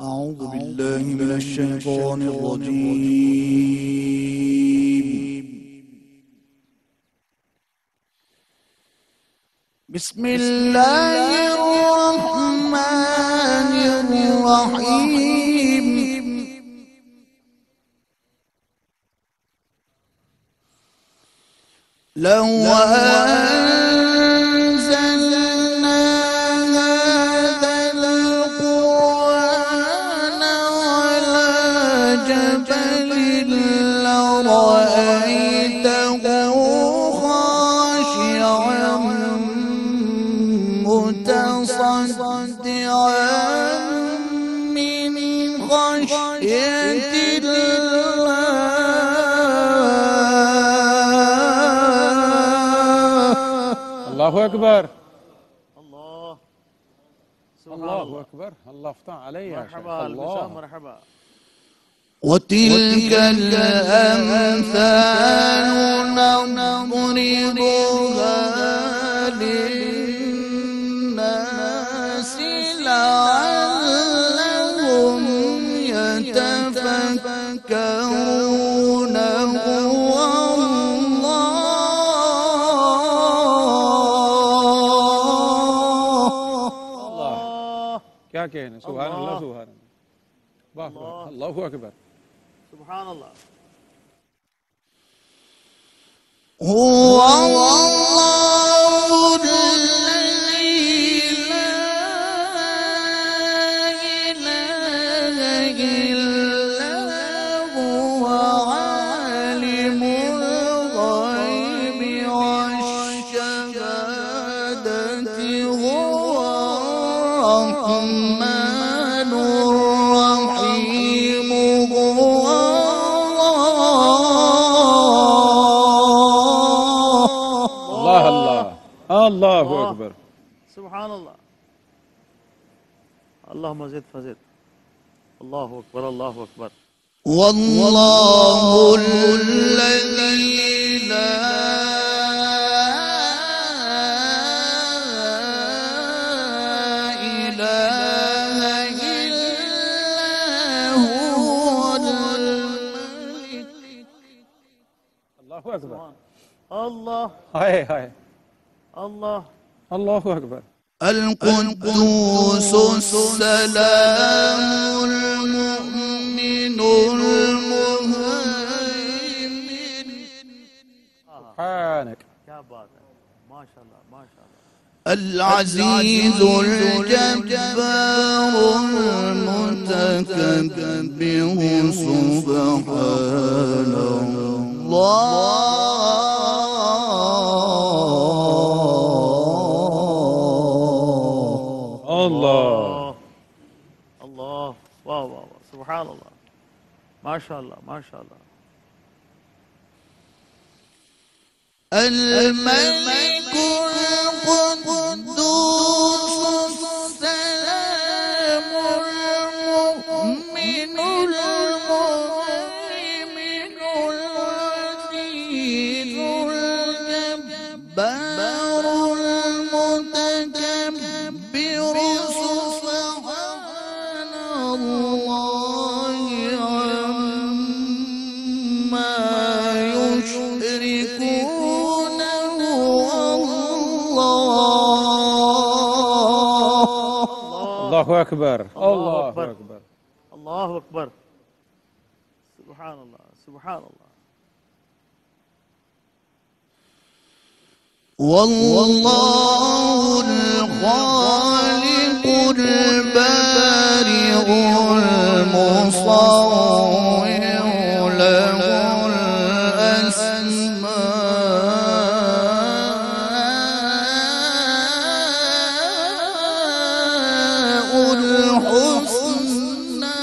أعوذ بالله من الشيطان الرجيم. بسم الله الرحمن الرحيم. لو أنزلنا هذا القرآن على جبل لرأيته خاشعا متصدعا من خشية الله أكبر. الله أكبر. الله افتح علي يا شيخ. الله مرحبا. وتلك الأمثال نضربها للناس لعلهم يتفكرون. کیا کہنا؟ سبحان اللہ سبحان اللہ. اللہ اکبر. سبحان اللہ. هو الله الذي لا إله إلا هو عالم الغيب والشهادة هو الرحمن الرحيم. هو الله أكبر. سبحان الله. اللهم زد فزد. الله أكبر. الله أكبر. والله الذي لا إله إلا هو الملك. الله أكبر. الله. هاي هاي. الله. الله أكبر. القدوس السلام المؤمن المهيمن. سبحانك. کیا بات ہے. ما شاء الله ما شاء الله. العزيز الجبار المتكبر سبحان الله. الله الله. واو واو. سبحان الله. ما شاء الله ما شاء الله. الملك القدوس السلام المؤمن المهيمن العزيز الجبار المتكبر سبحان الله عما يشركون. الله أكبر. الله أكبر. الله أكبر. سبحان الله سبحان الله. والله الخالق البارئ المصور له الأسماء الحسنى.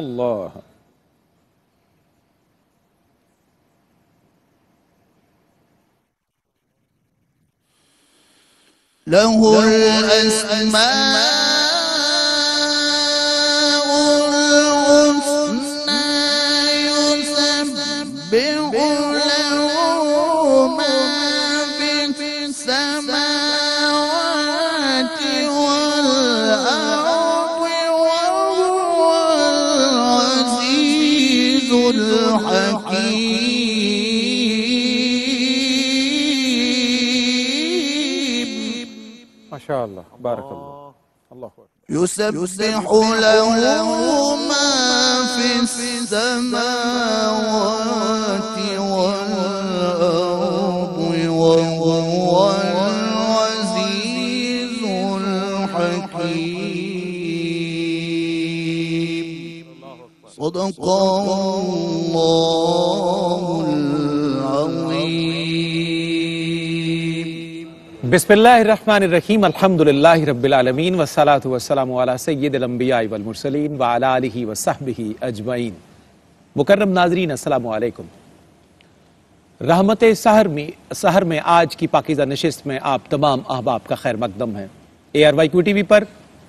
الله. له الأسماء الحسنى يسبح له ما في السماوات والأرض ماشاءاللہ بارک اللہ اللہ اکبر يسبح له ما في السماوات والأرض وهو العزيز الحكيم صدق الله العظيم بسم اللہ الرحمن الرحیم الحمدللہ رب العالمین والصلاة والسلام علی سید الانبیاء والمرسلین وعلی آلہ وصحبہ اجمعین۔ مکرم ناظرین السلام علیکم۔ رحمت سحر میں آج کی پاکیزہ نشست میں آپ تمام احباب کا خیر مقدم ہے۔ ARYQ TV پر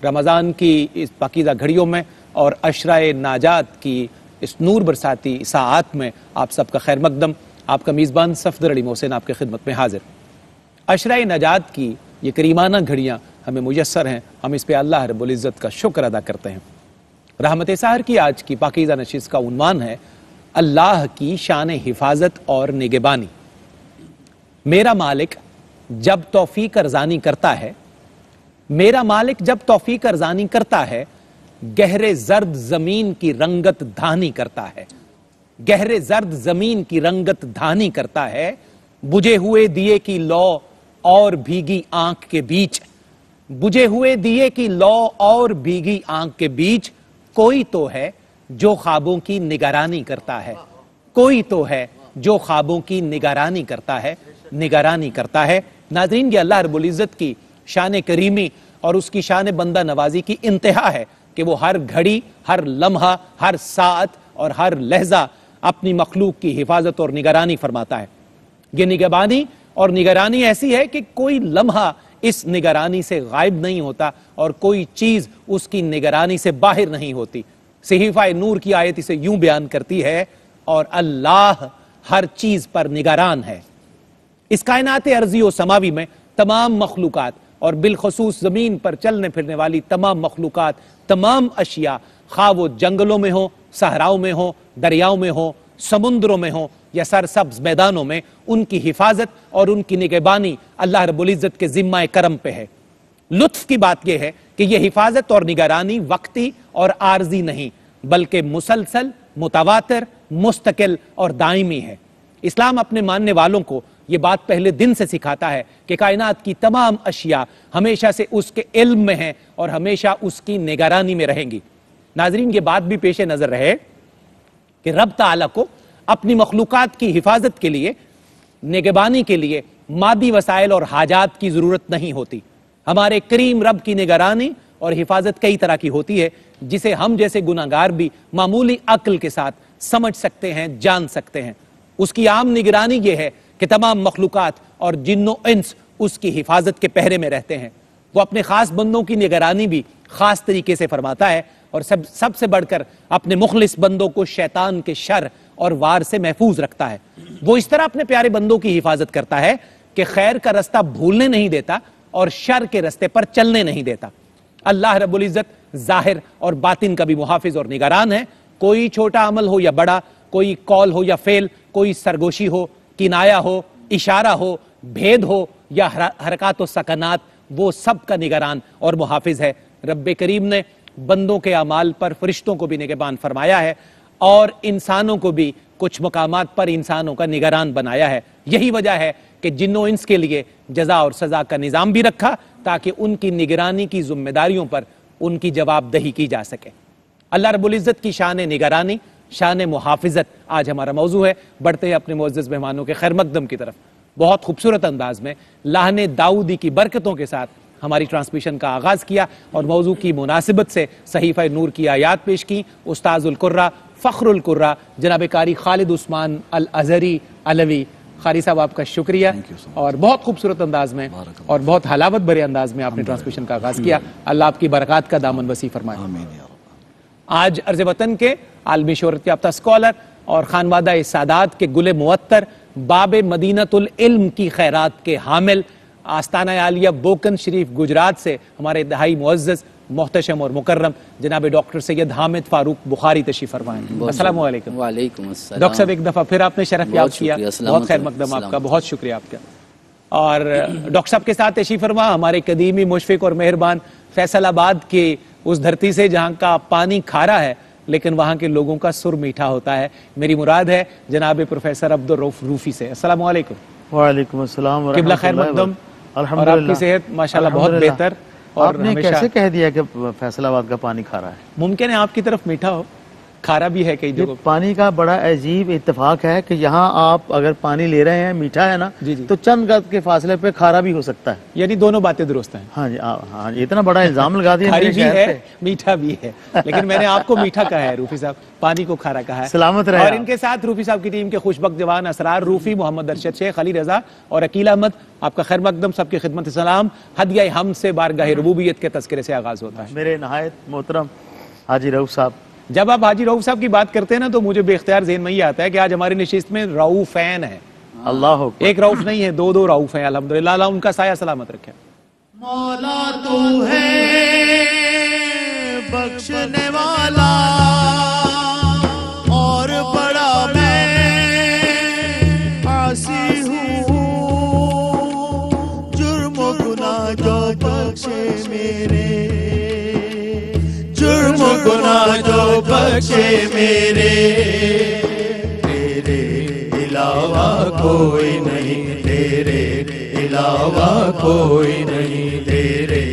رمضان کی اس پاکیزہ گھڑیوں میں اور عشرۂ ناجات کی اس نور برساتی ساعات میں آپ سب کا خیر مقدم۔ آپ کا میزبان صفدر علی محسن آپ کے خدمت میں حاضر۔ عشرۂ نجات کی یہ کریمانہ گھڑیاں ہمیں میسر ہیں، ہم اس پہ اللہ رب العزت کا شکر ادا کرتے ہیں۔ رحمت سحر کی آج کی پاکیزہ نشست کا عنوان ہے اللہ کی شان حفاظت اور نگہبانی۔ میرا مالک جب توفیق ارزانی کرتا ہے، میرا مالک جب توفیق ارزانی کرتا ہے، گہرے زرد زمین کی رنگت دھانی کرتا ہے، گہرے زرد زمین کی رنگت دھانی کرتا ہے، بجھے ہوئے دیے کی لو اور بھیگی آنکھ کے بیچ، بجھے ہوئے دیے کی لو اور بھیگی آنکھ کے بیچ کوئی تو ہے جو خوابوں کی نگرانی کرتا ہے، کوئی تو ہے جو خوابوں کی نگرانی کرتا ہے، نگرانی کرتا ہے۔ ناظرین، یہ اللہ رب العزت کی شان کریمی اور اس کی شان بندہ نوازی کی انتہا ہے کہ وہ ہر گھڑی، ہر لمحہ، ہر ساعت اور ہر لحظہ اپنی مخلوق کی حفاظت اور نگرانی فرماتا ہے۔ یہ نگہبانی اور نگرانی ایسی ہے کہ کوئی لمحہ اس نگرانی سے غائب نہیں ہوتا اور کوئی چیز اس کی نگرانی سے باہر نہیں ہوتی۔ صحیفہ نور کی آیت اسے یوں بیان کرتی ہے، اور اللہ ہر چیز پر نگران ہے۔ اس کائنات ارضی و سماوی میں تمام مخلوقات اور بالخصوص زمین پر چلنے پھرنے والی تمام مخلوقات، تمام اشیاء، خواہ وہ جنگلوں میں ہوں، صحراؤں میں ہوں، دریاؤں میں ہوں، سمندروں میں ہوں یا سرسبز میدانوں میں، ان کی حفاظت اور ان کی نگہبانی اللہ رب العزت کے ذمہ کرم پہ ہے۔ لطف کی بات یہ ہے کہ یہ حفاظت اور نگرانی وقتی اور عارضی نہیں، بلکہ مسلسل، متواتر، مستقل اور دائمی ہے۔ اسلام اپنے ماننے والوں کو یہ بات پہلے دن سے سکھاتا ہے کہ کائنات کی تمام اشیاء ہمیشہ سے اس کے علم میں ہیں اور ہمیشہ اس کی نگرانی میں رہیں گی۔ ناظرین، یہ بات بھی پیش نظر رہے کہ رب تعالیٰ کو اپنی مخلوقات کی حفاظت کے لیے، نگہبانی کے لیے مادی وسائل اور حاجات کی ضرورت نہیں ہوتی۔ ہمارے کریم رب کی نگرانی اور حفاظت کئی طرح کی ہوتی ہے جسے ہم جیسے گناہگار بھی معمولی عقل کے ساتھ سمجھ سکتے ہیں، جان سکتے ہیں۔ اس کی عام نگرانی یہ ہے کہ تمام مخلوقات اور جن و انس اس کی حفاظت کے پہرے میں رہتے ہیں۔ وہ اپنے خاص بندوں کی نگرانی بھی خاص طریقے سے فرماتا ہے، اور سب سے بڑھ کر اپنے مخلص بندوں کو شیطان کے شر اور وار سے محفوظ رکھتا ہے۔ وہ اس طرح اپنے پیارے بندوں کی حفاظت کرتا ہے کہ خیر کا رستہ بھولنے نہیں دیتا اور شر کے رستے پر چلنے نہیں دیتا۔ اللہ رب العزت ظاہر اور باطن کا بھی محافظ اور نگران ہے۔ کوئی چھوٹا عمل ہو یا بڑا، کوئی قول ہو یا فعل، کوئی سرگوشی ہو، کنایا ہو، اشارہ ہو، بھید ہو یا حرکات و سکنات، وہ سب کا نگران اور محافظ ہے۔ رب کریم نے بندوں کے اعمال پر فرشتوں کو بھی نگہبان فرمایا ہے اور انسانوں کو بھی کچھ مقامات پر انسانوں کا نگران بنایا ہے۔ یہی وجہ ہے کہ جن و انس کے لیے جزا اور سزا کا نظام بھی رکھا تاکہ ان کی نگرانی کی ذمہ داریوں پر ان کی جواب دہی کی جا سکے۔ اللہ رب العزت کی شان نگرانی، شان محافظت آج ہمارا موضوع ہے۔ بڑھتے ہیں اپنے معزز مہمانوں کے خیر مقدم کی طرف۔ بہت خوبصورت انداز میں لحن داؤدی کی برکتوں کے ساتھ ہماری ٹرانسمیشن کا آغاز کیا اور موضوع کی مناسبت سے صحیفہ نور کی آیات پیش کی۔ استاذ القرہ، فخر القرہ جناب قاری خالد عثمان الازہری علوی، قاری صاحب آپ کا شکریہ، اور بہت خوبصورت انداز میں اور بہت حلاوت بھرے انداز میں آپ نے ٹرانسمیشن کا آغاز کیا۔ اللہ آپ کی برکات کا دامن وسیع فرمائے۔ آج عرض وطن کے عالمی شہرت یافتہ اسکالر اور خانوادہ سادات کے گل معطر، باب مدینۃ العلم کی خیرات کے حامل، آستانہ عالیہ بوکن شریف گجرات سے ہمارے انتہائی معزز، محتشم اور مکرم جناب ڈاکٹر سید حامد فاروق بخاری تشریف فرمائیں۔ السلام علیکم۔ وعلیکم السلام ڈاکٹر صاحب ایک دفعہ پھر آپ نے شرف یاب کیا، بہت خیر مقدم آپ کا، بہت شکریہ آپ کا۔ اور ڈاکٹر صاحب کے ساتھ تشریف فرما ہمارے قدیمی مشفق اور مہربان فیصل آباد کے اس دھرتی سے جہاں کا پانی کھارا ہے لیکن وہاں کے لوگوں کا سر میٹھا ہوتا ہے. میری مراد ہے جناب پروفیسر عبدالرؤف روفی سے. السلام علیکم. وعلیکم السلام ورحمۃ قبلہ اللہ خیر مقدم. الحمدللہ. اور آپ کی صحت ماشاءاللہ بہت الحمدللہ. بہتر. اور آپ نے ہمیشہ کیسے کہہ دیا کہ فیصل آباد کا پانی کھارا ہے؟ ممکن ہے آپ کی طرف میٹھا ہو, کھارا بھی ہے کئی یہ جگہوں. پانی کا بڑا عجیب اتفاق ہے کہ یہاں آپ اگر پانی لے رہے ہیں میٹھا ہے نا جی جی. تو چند گز کے فاصلے پہ کھارا بھی ہو سکتا ہے. یعنی دونوں باتیں درست ہیں. ہاں جی ہاں جی. اتنا بڑا الزام لگا دیا کھاری میرے بھی شہر ہے پہ. میٹھا بھی ہے, لیکن میں نے آپ کو میٹھا کہا ہے روفی صاحب, پانی کو کھارا کہا ہے. سلامت رہے اور آپ. ان کے ساتھ روفی صاحب کی ٹیم کے خوشبخت جوان اسرار روفی, محمد ارشد شیخ, علی رضا اور عقیل احمد. آپ کا خیر مقدم, سب کی خدمت سلام. ہدیہ ہم سے بارگاہ ربوبیت کے تذکرے سے آغاز ہوتا ہے. میرے نہایت محترم حاجی رؤوف صاحب, جب آپ حاجی رؤوف صاحب کی بات کرتے ہیں نا تو مجھے بے اختیار ذہن میں یہ آتا ہے کہ آج ہماری نشست میں رؤوفین ہے. اللہ اکبر. ایک رؤوف نہیں ہے, دو رؤوف ہیں الحمدللہ. اللہ ان کا سایہ سلامت رکھے. مولا تو ہے بخشنے والا اور بڑا میں عاصی ہوں, جرم و گناہ جو بخشے میرے, جرم و گناہ جو بخشے میرے, تیرے علاوہ کوئی نہیں, تیرے علاوہ کوئی نہیں, تیرے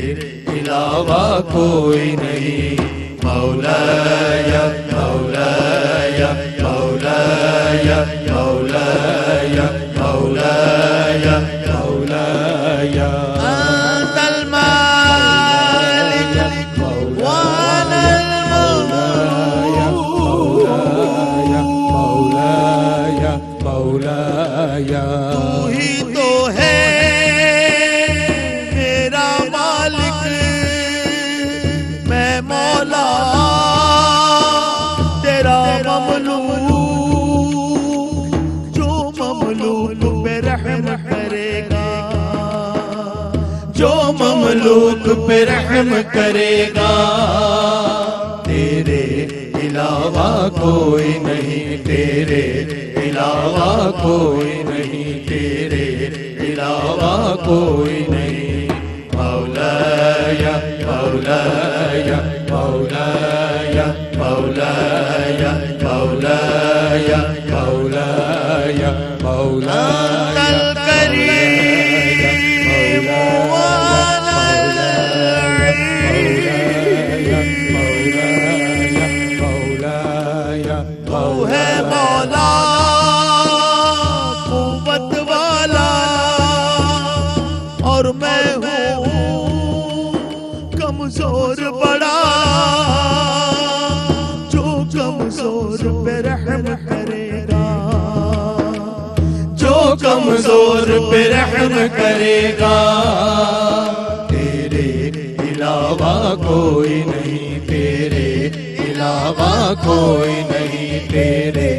علاوہ کوئی نہیں. مولایا مولایا مولایا مولایا مولایا مولایا انت المالک وانا مولایا مولایا تو ہی تو ہے میرا مالک, میں مولا تیرا مملوک, جو مملوک پہ رحم کرے گا, جو مملوک پہ رحم کرے گا, تیرے علاوہ کوئی نہیں, تیرے علاوہ کوئی نہیں, تیرے علاوہ کوئی نہیں. مولایا مولایا مولایا مولایا مولایا مولایا مولایا الکریم وانا تو ہے مولا قوت والا اور میں ہوں کمزور بڑا, جو کمزور پہ رحم کرے گا, جو کمزور پہ رحم کرے گا, تیرے علاوہ کوئی نہیں, تیرے علاوہ کوئی نہیں, تیرے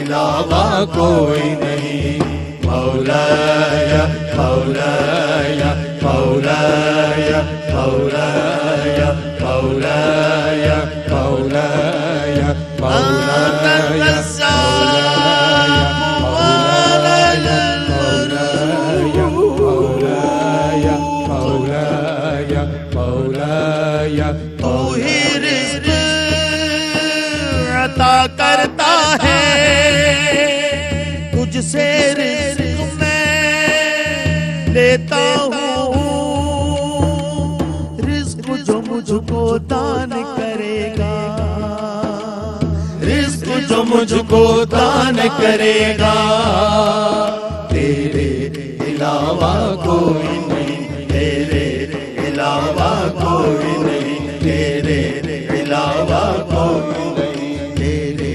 علاوہ کوئی نہیں. مولایا مولایا مولایا مولایا مولایا مولایا مولایا مولایا مولایا. تو ہی رزق عطا کرتا ہے, تجھ سے رزق میں لیتا ہوں, رزق جو مجھ کو دان کرے گا, رزق جو مجھ کو دان کرے گا, تیرے علاوہ کوئی نہیں, تیرے علاوہ کوئی نہیں, تیرے علاوہ کوئی نہیں, تیرے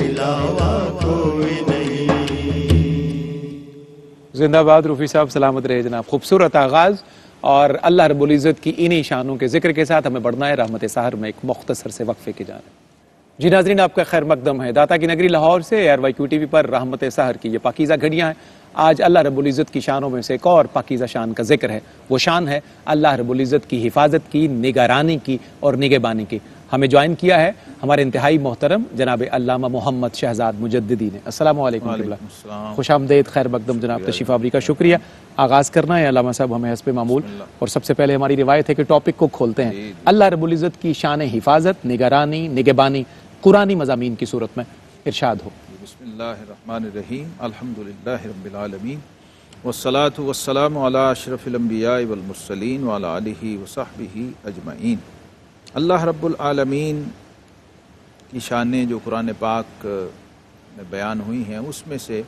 علاوہ کوئی نہیں. زندہ باد روفی صاحب, سلامت رہے جناب. خوبصورت آغاز اور اللہ رب العزت کی انہی شانوں کے ذکر کے ساتھ ہمیں بڑھنا ہے رحمت سحر میں ایک مختصر سے وقفے کی جانب. جی ناظرین, آپ کا خیر مقدم ہے. داتا کی نگری لاہور سے ARYQ TV پر رحمت سحر کی یہ پاکیزہ گھڑیاں ہیں. آج اللہ رب العزت کی شانوں میں سے ایک اور پاکیزہ شان کا ذکر ہے. وہ شان ہے اللہ رب العزت کی حفاظت کی، نگرانی کی اور نگہبانی کی. ہمیں جوائن کیا ہے ہمارے انتہائی محترم جناب علامہ محمد شہزاد مجددی نے. السلام علیکم. خوش آمدید، خیر مقدم جناب، تشریف آوری کا شکریہ. آغاز کرنا ہے علامہ صاحب ہمیں حسب معمول، اور سب سے پہلے ہماری روایت ہے کہ ٹاپک کو کھولتے ہیں. اللہ رب العزت کی شان حفاظت، نگرانی، نگہبانی قرآنی مضامین کی صورت میں ارشاد ہو. بسم اللہ الرحمن الرحیم، الحمدللہ رب العالمین، والصلاة والسلام علی اشرف الانبیاء والمرسلین وعلی آلہ وصحبہ اجمعین. اللہ رب العالمین کی شانیں جو قرآن پاک میں بیان ہوئی ہیں، اس میں سے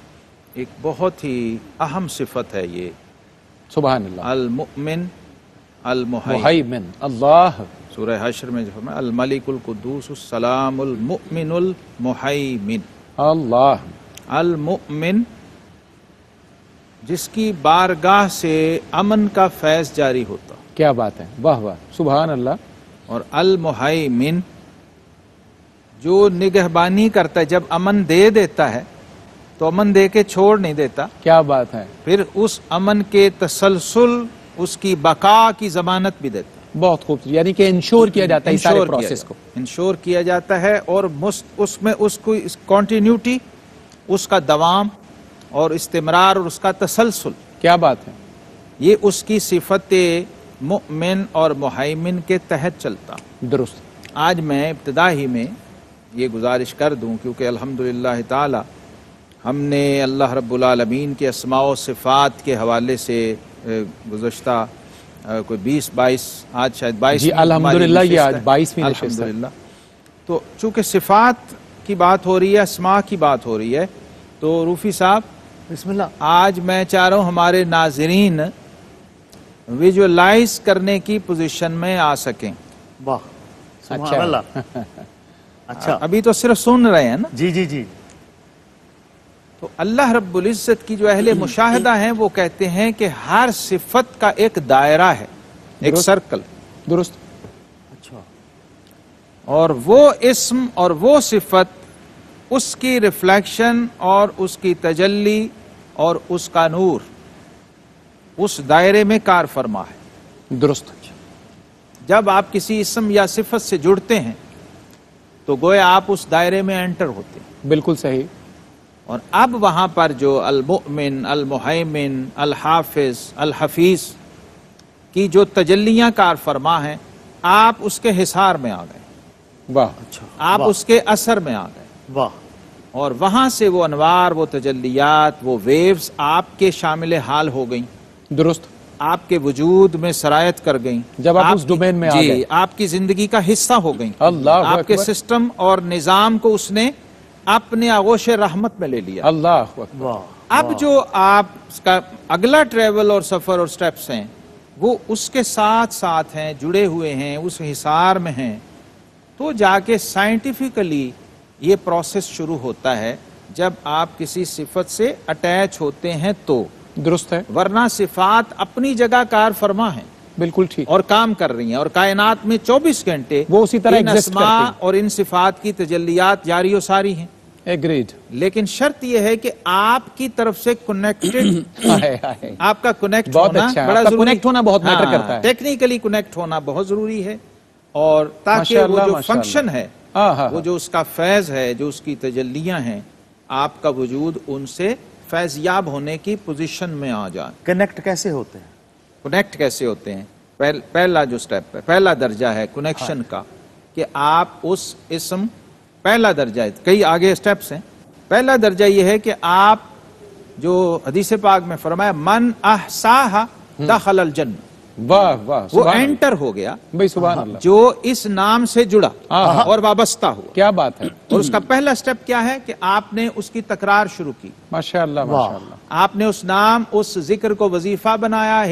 ایک بہت ہی اہم صفت ہے یہ سبحان اللہ، المؤمن المہیمن. محیمن. اللہ سورہ حشر میں جو فرمایا الملک القدوس السلام المؤمن المہیمن. اللہ المؤمن جس کی بارگاہ سے امن کا فیض جاری ہوتا، کیا بات ہے، واہ واہ سبحان اللہ. اور المہیمن جو نگہبانی کرتا ہے، جب امن دے دیتا ہے تو امن دے کے چھوڑ نہیں دیتا، کیا بات ہے، پھر اس امن کے تسلسل، اس کی بقا کی ضمانت بھی دیتا ہے. بہت خوبصورت، یعنی کہ انشور کیا جاتا ہے اس سارے پروسیس کو. انشور کیا جاتا ہے، اور اس میں اس کو کنٹینیوٹی، اس کا دوام اور استمرار اور اس کا تسلسل، کیا بات ہے. یہ اس کی صفت مؤمن اور مہیمن کے تحت چلتا. درست. آج میں ابتدا ہی میں یہ گزارش کر دوں، کیونکہ الحمدللہ تعالی ہم نے اللہ رب العالمین کے اسماء و صفات کے حوالے سے گزشتہ کوئی 20-22 آج شاید 22 جی الحمدللہ یہ آج 22ویں نشست ہے. الحمدللہ. تو چونکہ صفات کی بات ہو رہی ہے، اسماء کی بات ہو رہی ہے، تو روفی صاحب بسم اللہ. آج میں چاہ رہا ہوں ہمارے ناظرین ویژولائز کرنے کی پوزیشن میں آ سکیں. واہ سبحان اچھا. اللہ. اچھا ابھی تو صرف سن رہے ہیں نا. جی جی جی. تو اللہ رب العزت کی جو اہل مشاہدہ ہیں وہ کہتے ہیں کہ ہر صفت کا ایک دائرہ ہے، ایک درست. سرکل. درست. اچھا اور وہ اسم اور وہ صفت، اس کی ریفلیکشن اور اس کی تجلی اور اس کا نور اس دائرے میں کار فرما ہے. درست. جب آپ کسی اسم یا صفت سے جڑتے ہیں تو گویا آپ اس دائرے میں انٹر ہوتے ہیں. بالکل صحیح. اور اب وہاں پر جو المؤمن، المہیمن، الحافظ، الحفیظ کی جو تجلیاں کار فرما ہیں، آپ اس کے حصار میں آ گئے، واہ. اچھا. آپ واہ. اس کے اثر میں آ گئے، واہ. اور وہاں سے وہ انوار، وہ تجلیات، وہ ویوز آپ کے شامل حال ہو گئیں، درست. آپ کے وجود میں سرایت کر گئیں. جب آپ اس ڈومین میں آ جی گئے. آپ کی زندگی کا حصہ ہو گئیں. اللہ آپ کے اکبر. سسٹم اور نظام کو اس نے اپنے آغوش رحمت میں لے لیا. اللہ اکبر. واہ. اب جو آپ کا اگلا ٹریول اور سفر اور سٹیپس ہیں وہ اس کے ساتھ ساتھ ہیں، جڑے ہوئے ہیں، اس حصار میں ہیں. تو جا کے سائنٹیفکلی یہ پروسیس شروع ہوتا ہے جب آپ کسی صفت سے اٹیچ ہوتے ہیں تو. درست ہے. ورنہ صفات اپنی جگہ کار فرما ہیں بالکل ٹھیک. اور کام کر رہی ہیں، اور کائنات میں 24 گھنٹے وہ اسی طرح ان exist اسماء کرتی ہیں. اور ان صفات کی تجلیات جاری و ساری ہیں. ایگریڈ. لیکن شرط یہ ہے کہ آپ کی طرف سے کنیکٹڈ آپ کا کنیکٹ بہت ہونا اچھا ہے. بڑا آپ کا ضروری، connect ہونا بہت matter کرتا ہے. ٹیکنیکلی کنیکٹ ہونا بہت ضروری ہے، اور تاکہ ماشاء وہ اللہ، جو ماشاء فنکشن اللہ. ہے، وہ جو اس کا فیض ہے، جو اس کی تجلیاں ہیں، آپ کا وجود ان سے فیضیاب ہونے کی پوزیشن میں آ جائے. کنیکٹ کیسے ہوتے ہیں؟ کنیکٹ کیسے ہوتے ہیں؟ پہلا جو سٹیپ ہے، پہلا درجہ ہے کنیکشن کا، کہ آپ اس اسم، پہلا درجہ ہے، کئی آگے سٹیپس ہیں. پہلا درجہ یہ ہے کہ آپ جو حدیث پاک میں فرمایا من احصاها دخل الجنہ، واہ واہ وہ سبحان انٹر ہو گیا بھائی سبحان اللہ. جو اس نام سے جڑا اور وابستہ ہوا. کیا بات ہے. اور اس کا پہلا سٹیپ کیا ہے کہ آپ نے اس کی تکرار شروع کی. ماشاء اللہ ماشاء اللہ. آپ نے اس نام، اس ذکر کو وظیفہ بنایا،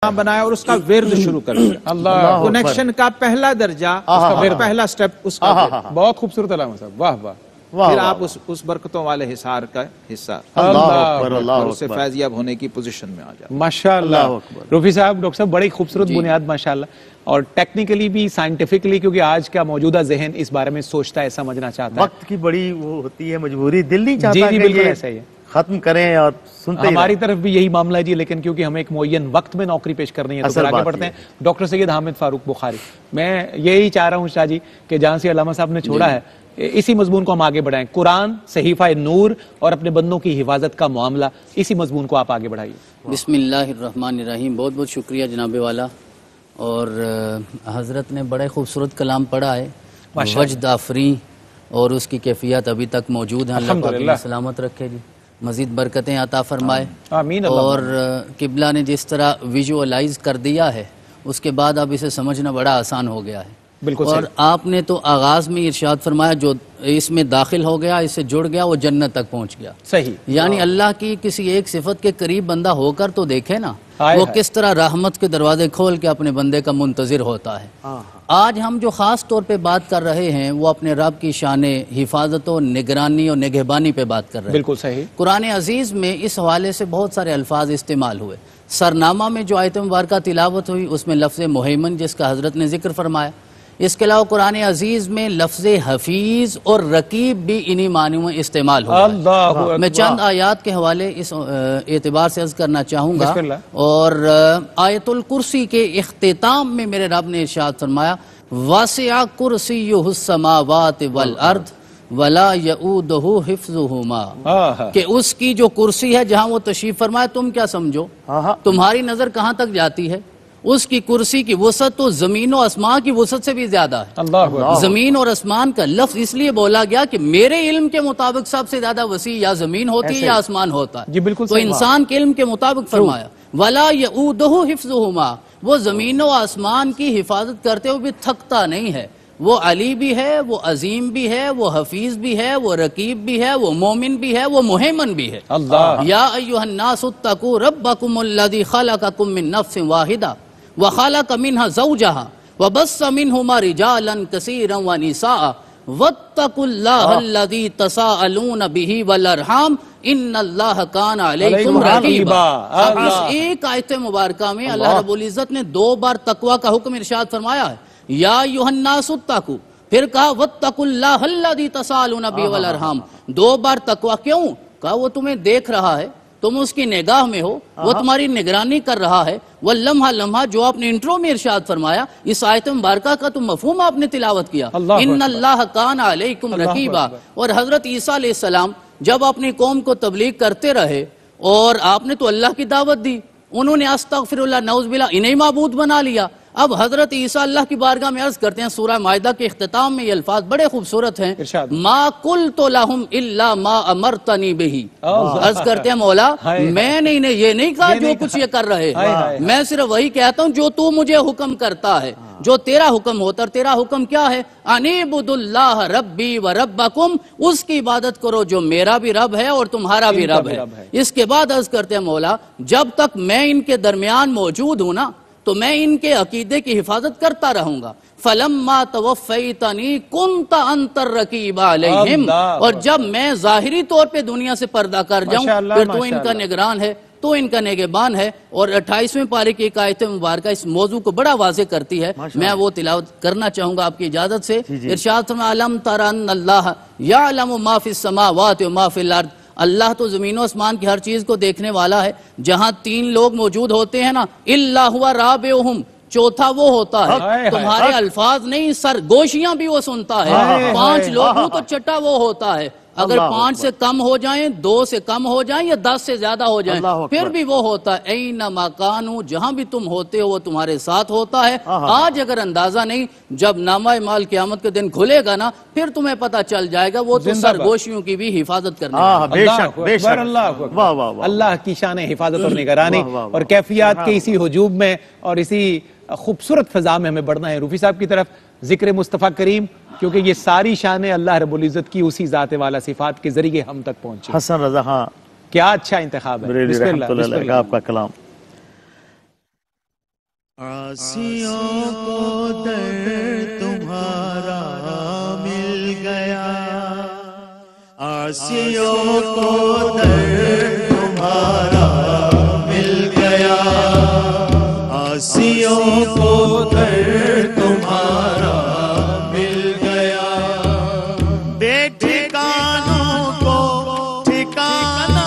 بنایا اور اس کا ورد شروع کر دیا. اللہ کنیکشن کا پہلا درجہ، اس کا پہلا سٹیپ اس کا ورد. بہت خوبصورت علامہ صاحب. واہ واہ. پھر آپ اس برکتوں والے حصار کا حصہ اللہ اکبر. اللہ اور اس سے اکبر. فیضیاب ہونے کی پوزیشن میں آ جائے. ماشاء اللہ. اللہ اکبر. رفیع صاحب، ڈاکٹر صاحب بڑی خوبصورت بنیاد ماشاء اللہ، اور ٹیکنیکلی بھی سائنٹیفکلی، کیونکہ آج کا موجودہ ذہن اس بارے میں سوچتا ہے، سمجھنا چاہتا ہے. وقت کی بڑی وہ ہوتی ہے مجبوری، دل نہیں جی چاہتا جی کہ بالکل یہ ایسا ہی ہے. ختم کریں اور سنتے ہی ہماری رہیں۔ طرف بھی یہی معاملہ ہے جی، لیکن کیونکہ ہمیں ایک معین وقت میں نوکری پیش کرنی ہے تو اصل پھر آگے بات بڑھتے یہ ہیں۔ ڈاکٹر سید حامد فاروق بخاری، میں یہی چاہ رہا ہوں شاہ جی کہ جہاں سے علامہ صاحب نے چھوڑا ہے اسی مضمون کو ہم آگے بڑھائیں، قرآن، صحیفہ نور اور اپنے بندوں کی حفاظت کا معاملہ، اسی مضمون کو آپ آگے بڑھائیے۔ بسم اللہ الرحمن الرحیم۔ بہت بہت شکریہ جناب والا، اور حضرت نے بڑے خوبصورت کلام پڑھا ہے، وجد آفری، اور اس کی کیفیت ابھی تک موجود ہے۔ اللہ پاک انہیں سلامت رکھے جی، مزید برکتیں عطا فرمائے۔ آمین۔ اور قبلہ نے جس طرح ویژوالائز کر دیا ہے اس کے بعد اب اسے سمجھنا بڑا آسان ہو گیا ہے۔ بالکل اور آپ نے تو آغاز میں ارشاد فرمایا جو اس میں داخل ہو گیا، اس سے جڑ گیا، وہ جنت تک پہنچ گیا۔ صحیح، یعنی اللہ کی کسی ایک صفت کے قریب بندہ ہو کر تو دیکھے نا، وہ کس طرح رحمت کے دروازے کھول کے اپنے بندے کا منتظر ہوتا ہے۔ آج ہم جو خاص طور پہ بات کر رہے ہیں وہ اپنے رب کی شان حفاظت و نگرانی اور نگہبانی پہ بات کر رہے ہیں۔ بالکل صحیح۔ قرآن عزیز میں اس حوالے سے بہت سارے الفاظ استعمال ہوئے۔ سرنامہ میں جو آیت مبارکہ تلاوت ہوئی اس میں لفظ مہیمن جس کا حضرت نے ذکر فرمایا، اس کے علاوہ قرآن عزیز میں لفظ حفیظ اور رقیب بھی انہی معنیوں میں استعمال ہوا ہے۔ میں چند آیات کے حوالے اس اعتبار سے عرض کرنا چاہوں گا۔ اور آیت الکرسی کے اختتام میں میرے رب نے ارشاد فرمایا واسع کرسیہ السماوات والارض ولا یؤودہ حفظہما، کہ اس کی جو کرسی ہے جہاں وہ تشریف فرمایا، تم کیا سمجھو تمہاری نظر کہاں تک جاتی ہے؟ اس کی کرسی کی وسعت تو زمین و آسمان کی وسعت سے بھی زیادہ ہے۔ زمین اور آسمان کا لفظ اس لیے بولا گیا کہ میرے علم کے مطابق سب سے زیادہ وسیع یا زمین ہوتی ہے یا آسمان ہوتا ہے، جی بالکل، تو انسان کے علم کے مطابق فرمایا وَلَا يَؤُودُهُ حِفْظُهُمَا، وہ زمین و آسمان کی حفاظت کرتے ہوئے بھی تھکتا نہیں ہے۔ وہ علی بھی ہے، وہ عظیم بھی ہے، وہ حفیظ بھی ہے، وہ رقیب بھی ہے، وہ مومن بھی ہے، وہ مہیمن بھی ہے۔ یا ایھا الناس اتقوا ربکم الذی خلقکم من نفس واحدہ وخلق منها زوجها وبث منهما رجالا كثيرا ونساء واتقوا الله الذي تساءلون به والارحام ان اللہ کان علیکم رقیبا۔ اب اس ایک آیت مبارکہ میں اللہ رب العزت نے 2 بار تقوی کا حکم ارشاد فرمایا ہے۔ یا ایھا الناس اتقوا، پھر کہا واتقوا اللہ الذی تساءلون به والارحام۔ 2 بار تقوی کیوں؟ کہا وہ تمہیں دیکھ رہا ہے، تم اس کی نگاہ میں ہو، وہ تمہاری نگرانی کر رہا ہے۔ وہ لمحہ لمحہ جو آپ نے انٹرو میں ارشاد فرمایا، اس آیت مبارکہ کا تو مفہوم آپ نے تلاوت کیا، ان اللہ کان علیکم رقیبا۔ اور حضرت عیسیٰ علیہ السلام جب اپنی قوم کو تبلیغ کرتے رہے اور آپ نے تو اللہ کی دعوت دی، انہوں نے استغفر اللہ نعوذ باللہ انہیں معبود بنا لیا۔ اب حضرت عیسیٰ اللہ کی بارگاہ میں عرض کرتے ہیں، سورہ مائدہ کے اختتام میں یہ الفاظ بڑے خوبصورت ہیں، ما قلت لہم الا ما امرتنی بہ۔ عرض کرتے ہیں مولا میں نے انہیں یہ نہیں کہا جو کچھ یہ کر رہے ہیں، میں صرف وہی کہتا ہوں جو تو مجھے حکم کرتا ہے، جو تیرا حکم ہوتا ہے۔ تیرا حکم کیا ہے؟ انعبدوا اللہ ربی و ربکم، اس کی عبادت کرو جو میرا بھی رب ہے اور تمہارا بھی رب ہے۔ اس کے بعد عرض کرتے ہیں مولا جب تک میں ان کے درمیان موجود ہوں نا تو میں ان کے عقیدے کی حفاظت کرتا رہوں گا۔ فَلَمَّا تَوَفَّيْتَنِي كُنْتَ أَنْتَ الرَّقِيبَ عَلَيْهِمْ، اور جب میں ظاہری طور پہ دنیا سے پردہ کر جاؤں پھر تو ان کا نگران ہے، تو ان کا نگہبان ہے۔ اور 28ویں پارے کی ایک آیت مبارکہ اس موضوع کو بڑا واضح کرتی ہے، میں وہ تلاوت کرنا چاہوں گا آپ کی اجازت سے۔ ارشاد فرمایا أَلَمْ تَرَ أَنَّ اللَّهَ يَعْلَمُ مَا فِي السَّمَاوَاتِ وَمَا فِي الْأَرْضِ، اللہ تو زمین و آسمان کی ہر چیز کو دیکھنے والا ہے۔ جہاں 3 لوگ موجود ہوتے ہیں نا، الا هو رابعهم، چوتھا وہ ہوتا ہے۔ تمہارے الفاظ نہیں، سرگوشیاں بھی وہ سنتا ہے۔ 5 لوگوں تو چٹا وہ ہوتا ہے، اگر 5 سے کم ہو جائیں، 2 سے کم ہو جائیں یا 10 سے زیادہ ہو جائیں پھر بھی وہ ہوتا ہے۔ اینما کانوا، جہاں بھی تم ہوتے ہو وہ تمہارے ساتھ ہوتا ہے۔ آج اگر اندازہ نہیں، جب نامہ مال قیامت کے دن کھلے گا نا پھر تمہیں پتہ چل جائے گا، وہ تو سرگوشیوں کی بھی حفاظت کرنے والا ہے۔ بے شک بے شک، اللہ کی شان حفاظت اور نگرانی اور کیفیات کے اسی ہجوم میں اور اسی خوبصورت فضا میں ہمیں بڑھنا ہے روفی صاحب کی طرف، ذکر مصطفیٰ کریم، کیونکہ یہ ساری شانیں اللہ رب العزت کی اسی ذات والا صفات کے ذریعے ہم تک پہنچے۔ حسن رضا، ہاں کیا اچھا انتخاب ہے، بسم اللہ رحمۃ اللہ آپ کا کلام۔ عاصیوں کو در تمہارا مل گیا، عاصیوں کو در تمہارا مل گیا، عاصیوں کو در تمہارا مل گیا، بے ٹھکانوں کو ٹھکانہ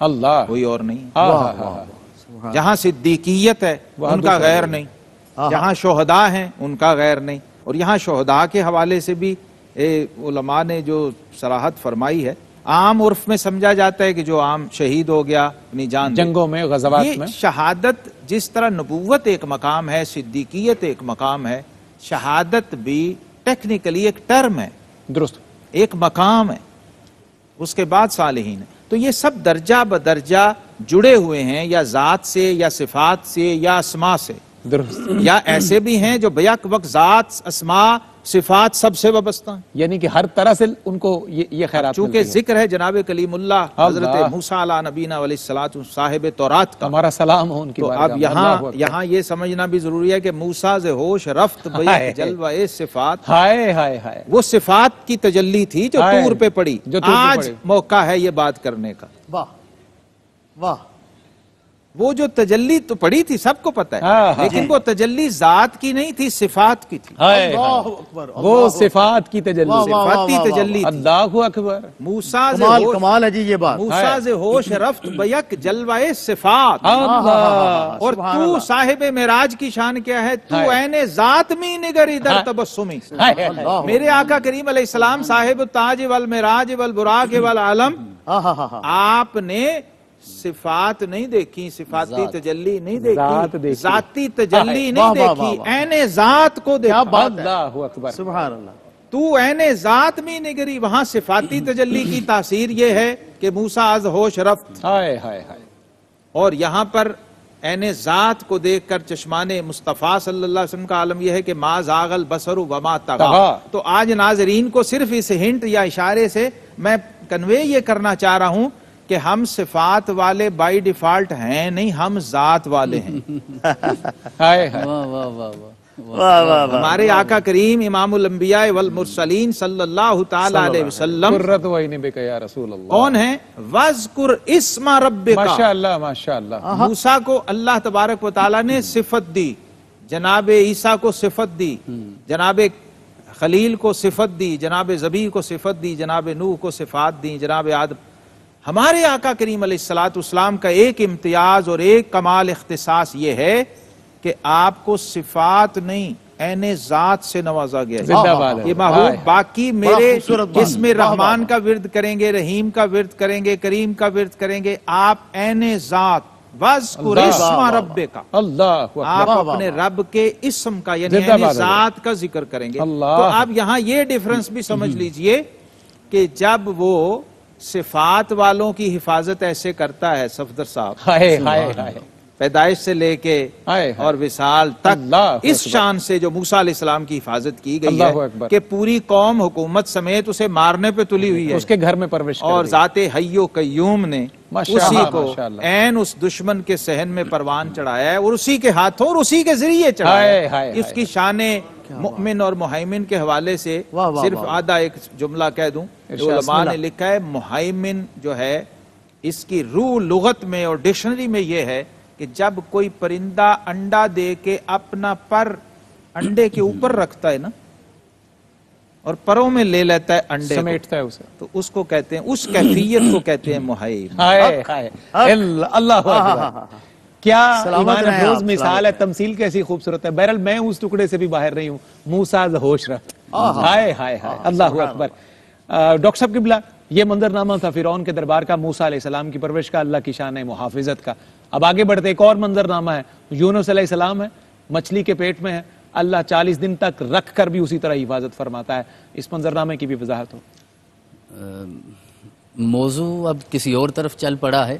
اللہ کوئی اور نہیں ہے۔ ہاں ہاں ہاں جہاں صدیقیت ہے ان کا غیر نہیں، جہاں شہداء ہیں ان کا غیر نہیں۔ اور یہاں شہداء کے حوالے سے بھی علماء نے جو صراحت فرمائی ہے، عام عرف میں سمجھا جاتا ہے کہ جو عام شہید ہو گیا اپنی جان دے، جنگوں میں، غزوات یہ میں، شہادت جس طرح نبوت ایک مقام ہے، صدیقیت ایک مقام ہے، شہادت بھی ٹیکنیکلی ایک ٹرم ہے، درست، ایک مقام ہے، اس کے بعد صالحین ہے۔ تو یہ سب درجہ بدرجہ جڑے ہوئے ہیں، یا ذات سے یا صفات سے یا اسما سے، درست، یا ایسے بھی ہیں جو بیک وقت ذات، اسما، صفات سب سے وابستہ ہیں۔ یعنی کہ ہر طرح سے ان کو یہ خیرات چونکہ ملتی ہے۔ ذکر ہے جناب کلیم اللہ حضرت موسیٰ علیہ نبینا علیہ الصلوۃ صاحب تورات کا، ہمارا سلام ہو ان کی تو بارگاہ اب میں۔ اللہ اکبر۔ یہاں یہ سمجھنا بھی ضروری ہے کہ موسیٰ ز ہوش رفت ہائے۔ بیک جلوہ صفات، ہائے ہائے ہائے، وہ صفات کی تجلی تھی جو ہائے۔ طور پہ پڑی۔ جو طور پہ آج پڑی۔ موقع ہے یہ بات کرنے کا۔ واہ واہ، وہ جو تجلی تو پڑی تھی سب کو پتہ ہاں، ہے، ہاں۔ لیکن وہ تجلی ذات کی نہیں تھی، صفات کی تھی، ہائے اللہ ہائے، اکبر، وہ صفات کی تجلی، واہ، واہ، صفاتی واہ، واہ، تجلی تھی۔ اللہ اکبر، موسیٰ ز کمال ہوش، کمال ہے جی یہ بات۔ موسیٰ ز ہوش رفت بیک جلوہ صفات، اللہ، اور تو صاحب معراج کی شان کیا ہے؟ تو ہائے۔ عین ذات میں نگری در تبسمی، ہائے ہائے، میرے آقا کریم علیہ السلام صاحب التاج والمعراج والبراق والعالم، ہاں ہاں ہاں ہاں، آپ نے صفات نہیں دیکھی، صفاتی تجلی نہیں ذات دیکھی، دیکھی، ذاتی تجلی نہیں واہ، واہ، دیکھی، واہ، عین ذات کو دیکھا۔ بات ہے۔ اللہ اکبر، سبحان اللہ۔ تو عین ذات میں نگری، وہاں صفاتی تجلی کی تاثیر یہ ہے کہ موسیٰ از ہوش رفت، ہائے ہائے ہائے، اور یہاں پر عین ذات کو دیکھ کر چشمان مصطفیٰ صلی اللہ علیہ وسلم کا عالم یہ ہے کہ ما زاغ البصر وما طغى۔ تو آج ناظرین کو صرف اس ہنٹ یا اشارے سے میں کنوے یہ کرنا چاہ رہا ہوں کہ ہم صفات والے بائی ڈیفالٹ ہیں نہیں، ہم ذات والے ہیں۔ ہائے ہائے، واہ واہ واہ واہ، واہ واہ واہ، ہمارے آقا کریم امام الانبیاء والمرسلین صلی اللہ تعالی علیہ وسلم قرۃ وعین بک یا رسول اللہ، کون ہیں؟ وَاذْكُرْ اسْمَ رَبِّكَ۔ ماشاء اللہ ماشاء اللہ، موسیٰ کو اللہ تبارک و تعالیٰ نے صفت دی، جناب عیسیٰ کو صفت دی، جناب خلیل کو صفت دی، جناب ذبیح کو صفت دی، جناب نوح کو صفات دی، جناب آدم۔ ہمارے آقا کریم علیہ الصلوۃ والسلام کا ایک امتیاز اور ایک کمال اختصاص یہ ہے کہ آپ کو صفات نہیں، عین ذات سے نوازا گیا ہے۔ زندہ باد ہے۔ یہ محبوب باقی میرے خوبصورت بات۔ اسم رحمان کا ورد کریں گے، رحیم کا ورد کریں گے، کریم کا ورد کریں گے، آپ عین ذات وَاذْكُرْ اسْمَ رَبِّكَ، اللہ آپ اکبر، اپنے رب کے اسم کا یعنی زندہ عین باد ہے۔ ذات کا ذکر کریں گے۔ اللہ۔ تو آپ یہاں یہ ڈیفرنس بھی سمجھ لیجئے کہ جب وہ صفات والوں کی حفاظت ایسے کرتا ہے صفدر صاحب، ہائے ہائے ہائے، پیدائش سے لے کے ہائے ہائے، اور وصال تک، اللہ اس اکبر، شان سے جو موسیٰ علیہ السلام کی حفاظت کی گئی اللہ ہے اکبر، کہ پوری قوم حکومت سمیت اسے مارنے پہ تلی ہوئی ہے، اس کے گھر میں پرورش کر اور دی۔ ذات حی و قیوم نے ماشاء اسی اللہ، کو ماشاء اللہ۔ عین اس دشمن کے صحن میں پروان چڑھایا ہے، اور اسی کے ہاتھوں اور اسی کے ذریعے چڑھایا ہائے ہے۔ ہائے اس ہائے، کی شان مؤمن اور مہیمن کے حوالے سے واہ واہ صرف واہ۔ آدھا ایک جملہ کہہ دوں، ارشاد، علماء بسم نے اللہ۔ لکھا ہے مہیمن جو ہے اس کی روح لغت میں اور ڈکشنری میں یہ ہے کہ جب کوئی پرندہ انڈا دے کے اپنا پر انڈے کے اوپر رکھتا ہے نا، اور پروں میں لے لیتا ہے انڈے کو، سمیٹتا ہے اسے، تو اس کو کہتے ہیں، اس کیفیت کو کہتے ہیں مہیم۔ ہائے ہائے، اللہ اکبر، کیا ایمان افروز مثال ہے، تمثیل کیسی خوبصورت ہے۔ بہرحال میں اس ٹکڑے سے بھی باہر نہیں ہوں، موسیٰ ز ہوش رفت، ہائے ہائے ہائے، اللہ اکبر۔ ڈاکٹر صاحب قبلہ، یہ منظرنامہ تھا فرعون کے دربار کا، موسیٰ علیہ السلام کی پرورش کا، اللہ کی شان ہے محافظت کا۔ اب آگے بڑھتے ایک اور منظرنامہ ہے، یونس علیہ السلام ہے، مچھلی کے پیٹ میں ہے، اللہ 40 دن تک رکھ کر بھی اسی طرح حفاظت فرماتا ہے۔ اس منظرنامے کی بھی وضاحت ہو۔ موضوع اب کسی اور طرف چل پڑا ہے،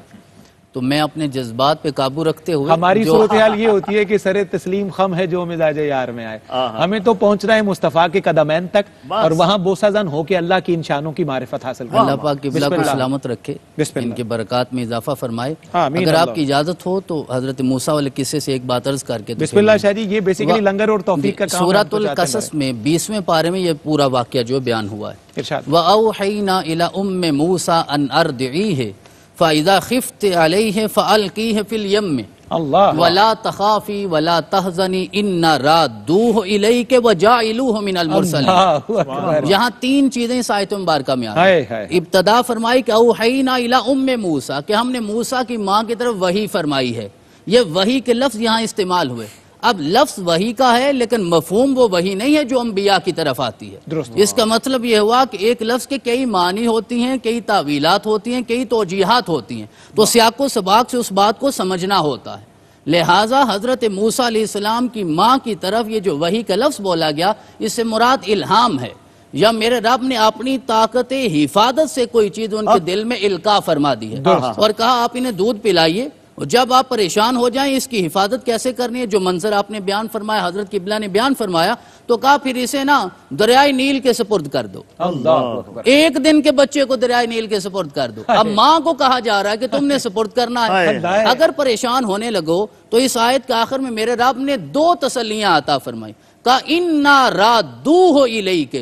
تو میں اپنے جذبات پہ قابو رکھتے ہوئے ہماری صورتحال یہ ہوتی ہے کہ سر تسلیم خم ہے جو مزاج یار میں آئے، ہمیں تو پہنچنا ہے مصطفیٰ کے قدمین تک، اور وہاں بوسہ زن ہو کے اللہ کی ان شانوں کی معرفت حاصل کرنا۔ اللہ پاک قبلہ کو سلامت رکھے، بسم ان اللہ، کے برکات میں اضافہ فرمائے۔ آمین اگر اللہ۔ آپ کی اجازت ہو تو حضرت موسیٰ والے قصے سے ایک بات عرض کر کے بسم اللہ شاہ جی، یہ بیسیکلی لنگر اور توفیق کا کام ہے، سورۃ القصص میں 20ویں پارے میں یہ پورا واقعہ جو بیان ہوا ہے۔ ارشاد، وَأَوْحَيْنَا إِلَىٰ أُمِّ مُوسَىٰ أَنْ أَرْضِعِيهِ فَإِذَا خِفْتِ عَلَيْهِ فَأَلْقِيهِ فِي الْيَمِّ اللہ ولا تخافی ولا تحزنی انا رادوہ الیک وجاعلوہ من المرسلین. اللہ اکبر. یہاں تین چیزیں اس آیت مبارکہ میں ہائے آئی. ہائے. ابتدا فرمائی کہ اوحینا الی ام موسیٰ، کہ ہم نے موسیٰ کی ماں کی طرف وحی فرمائی ہے. یہ وحی کے لفظ یہاں استعمال ہوئے. اب لفظ وحی کا ہے لیکن مفہوم وہ وحی نہیں ہے جو انبیاء کی طرف آتی ہے. درست. اس کا مطلب یہ ہوا کہ ایک لفظ کے کئی معنی ہوتی ہیں، کئی تعویلات ہوتی ہیں، کئی توجیحات ہوتی ہیں، تو سیاق و سباق سے اس بات کو سمجھنا ہوتا ہے. لہٰذا حضرت موسیٰ علیہ السلام کی ماں کی طرف یہ جو وحی کا لفظ بولا گیا، اس سے مراد الہام ہے، یا میرے رب نے اپنی طاقت حفاظت سے کوئی چیز ان کے دل میں القاء فرما دی ہے اور کہا آپ انہیں دودھ پلائیے، اور جب آپ پریشان ہو جائیں اس کی حفاظت کیسے کرنی ہے، جو منظر آپ نے بیان فرمایا، حضرت قبلہ نے بیان فرمایا، تو کہا پھر اسے نا دریائے نیل کے سپرد کر دو. اللہ اکبر. ایک دن کے بچے کو دریائے نیل کے سپرد کر دو. اب ماں کو کہا جا رہا ہے کہ تم نے سپرد کرنا ہے. اگر پریشان ہونے لگو تو اس آیت کے آخر میں میرے رب نے دو تسلیاں عطا فرمائی. کہا انا رادوہ الیک،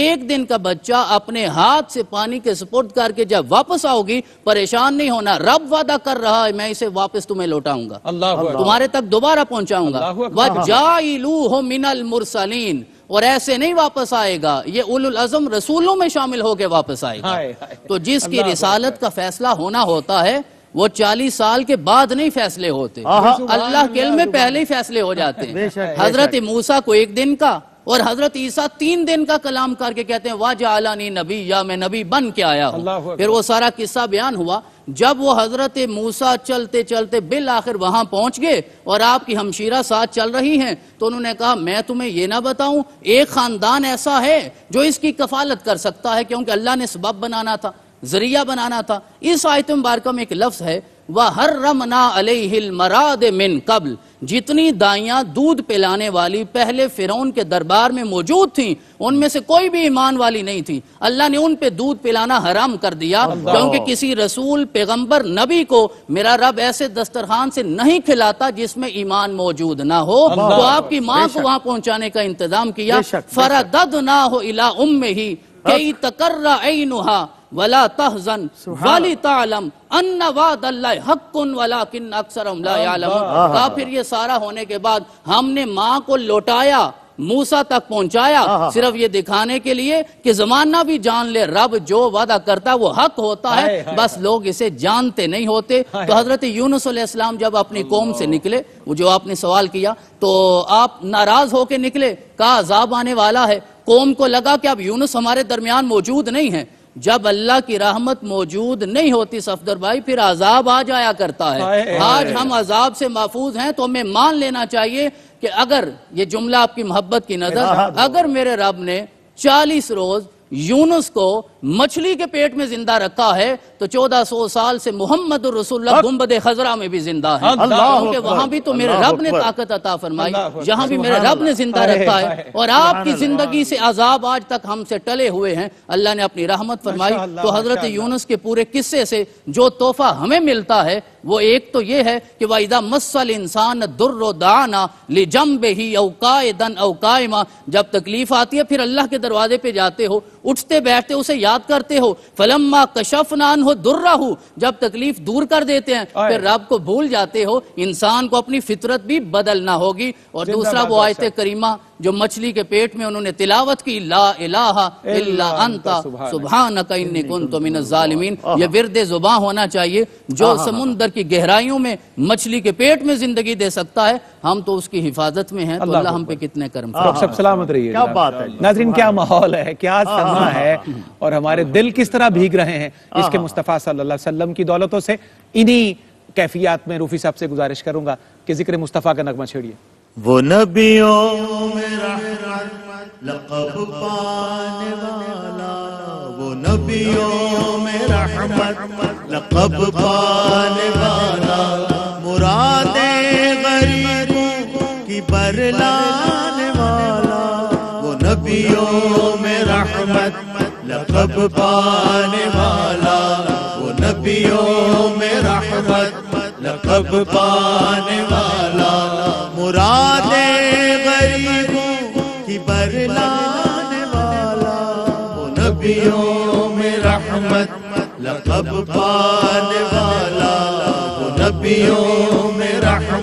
ایک دن کا بچہ اپنے ہاتھ سے پانی کے سپرد کر کے جب واپس آؤ گی پریشان نہیں ہونا، رب وعدہ کر رہا ہے میں اسے واپس تمہیں لوٹاؤں گا، اللہ اکبر. تمہارے تک دوبارہ پہنچاؤں گا. اللہ اکبر. وَجَائِلُوهُ مِنَ الْمُرْسَلِينَ، اور ایسے نہیں واپس آئے گا، یہ اولو العزم رسولوں میں شامل ہو کے واپس آئے گا. تو جس کی رسالت کا فیصلہ ہونا ہوتا ہے وہ 40 سال کے بعد نہیں فیصلے ہوتے، اللہ کے علم میں پہلے ہی فیصلے ہو جاتے ہیں. حضرت موسیٰ کو ایک دن کا اور حضرت عیسیٰ 3 دن کا کلام کر کے کہتے ہیں وَجَعَلَنِي نَبِيًّا، میں نبی بن کے آیا ہوں. پھر وہ سارا قصہ بیان ہوا. جب وہ حضرت موسیٰ چلتے چلتے بالآخر وہاں پہنچ گئے اور آپ کی ہمشیرہ ساتھ چل رہی ہیں تو انہوں نے کہا میں تمہیں یہ نہ بتاؤں ایک خاندان ایسا ہے جو اس کی کفالت کر سکتا ہے، کیونکہ اللہ نے سبب بنانا تھا، ذریعہ بنانا تھا. اس آیت مبارکہ میں ایک لفظ ہے وَحَرَّمْنَا عَلَيْهِ الْمَرَادِ مِن قَبْلِ، جتنی دائیاں دودھ پلانے والی پہلے فرعون کے دربار میں موجود تھیں ان میں سے کوئی بھی ایمان والی نہیں تھی، اللہ نے ان پہ دودھ پلانا حرام کر دیا، کیونکہ کسی رسول پیغمبر نبی کو میرا رب ایسے دسترخوان سے نہیں کھلاتا جس میں ایمان موجود نہ ہو. تو آپ کی ماں کو وہاں پہنچانے کا انتظام کیا. فَرَدَدْنَاهُ إِلَىٰ أُمِّهِ كَيْ تَقَرَّ عَيْنُهَا وَلَا تَحْزَنْ وَلِتَعْلَمْ أَنَّ وَعْدَ اللَّهِ حَقٌّ وَلَكِنَّ أَكْثَرَهُمْ لَا يَعْلَمُونَ. کہا پھر یہ سارا ہونے کے بعد ہم نے ماں کو لوٹایا، موسیٰ تک پہنچایا، صرف یہ دکھانے کے لیے کہ زمانہ بھی جان لے رب جو وعدہ کرتا وہ حق ہوتا ہے، بس لوگ اسے جانتے نہیں ہوتے. تو حضرت یونس علیہ السلام جب اپنی قوم سے نکلے، وہ جو آپ نے سوال کیا، تو آپ ناراض ہو کے نکلے، کہا عذاب آنے والا ہے. قوم کو لگا کہ اب یونس ہمارے درمیان موجود نہیں ہے. جب اللہ کی رحمت موجود نہیں ہوتی صفدر بھائی پھر عذاب آ جایا کرتا ہے. آج ہم عذاب سے محفوظ ہیں تو ہمیں مان لینا چاہیے کہ اگر یہ جملہ آپ کی محبت کی نظر، اگر میرے رب نے 40 روز یونس کو مچھلی کے پیٹ میں زندہ رکھا ہے تو 1400 سال سے محمد الرسول اللہ گنبد خضرا میں بھی زندہ ہے، کیونکہ وہاں بھی تو میرے رب نے طاقت عطا فرمائی، یہاں بھی میرے رب نے زندہ رکھا ہے. اور آپ کی زندگی سے عذاب آج تک ہم سے ٹلے ہوئے ہیں، اللہ نے اپنی رحمت فرمائی. تو حضرت یونس کے پورے قصے سے جو تحفہ ہمیں ملتا ہے وہ ایک تو یہ ہے کہ وَإِذَا مَسَّ الْإِنسَانَ الضُّرُّ دَعَانَا لِجَنبِهِ أَوْ قَاعِدًا أَوْ قَائِمًا، جب تکلیف آتی ہے پھر اللہ کے دروازے پہ جاتے ہو، اٹھتے بیٹھتے اسے یاد کرتے ہو. فَلَمَّا كَشَفْنَا عَنْهُ ضُرَّهُ، جب تکلیف دور کر دیتے ہیں پھر رب کو بھول جاتے ہو. انسان کو اپنی فطرت بھی بدلنا ہوگی. اور دوسرا وہ آیت کریمہ جو مچھلی کے پیٹ میں انہوں نے تلاوت کی، لا الہ الا انت سبحانک انی کنت من الظالمین، یہ ورد زباں ہونا چاہیے. جو سمندر کی گہرائیوں میں مچھلی کے پیٹ میں زندگی دے سکتا ہے، ہم تو اس کی حفاظت میں ہیں، تو اللہ ہم پہ کتنے کرم فرمائے. سب سلامت رہیے. کیا بات ہے ناظرین، کیا ماحول ہے، کیا سما ہے، اور ہمارے دل کس طرح بھیگ رہے ہیں اس کے مصطفیٰ صلی اللہ علیہ وسلم کی دولتوں سے. انہی کیفیات میں روفی صاحب سے گزارش کروں گا کہ ذکر مصطفیٰ کا نغمہ چھیڑیے. وہ نبیوں میں رحمت لقب پانے والا، وہ نبیوں میں رحمت لقب پانے والا، مرادیں غریبوں کی برلانے والا، وہ نبیوں میں رحمت لقب پانے والا، وہ نبیوں میں رحمت لقب پانے والا، مرادیں غریبوں کی برلانے والا، وہ نبیوں میں رحمت لقب پانے والا، وہ نبیوں میں رحمت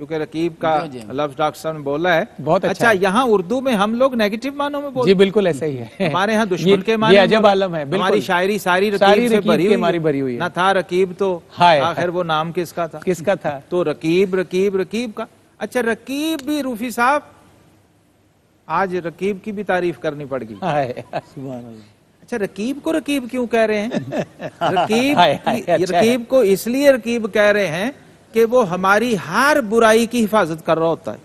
چونکہ رقیب کا لفظ ڈاکٹر صاحب نے بولا ہے بہت اچھا یہاں اردو میں ہم لوگ نیگیٹو معنوں میں بولتے جی بالکل ایسا ہی ہے، ہمارے ہاں دشمن کے معنی یہ عجب عالم ہے، بالکل ہماری شاعری ساری رقیب سے بھری ہوئی ہے، نہ تھا رقیب تو آخر وہ نام کس کا تھا؟ کس کا تھا؟ تو رقیب کا اچھا رقیب بھی روفی صاحب آج رقیب کی بھی تعریف کرنی پڑ گئی، اچھا رقیب کو رقیب کیوں کہہ رہے ہیں؟ رقیب کو اس لیے رقیب کہہ رہے ہیں کہ وہ ہماری ہر برائی کی حفاظت کر رہا ہوتا ہے،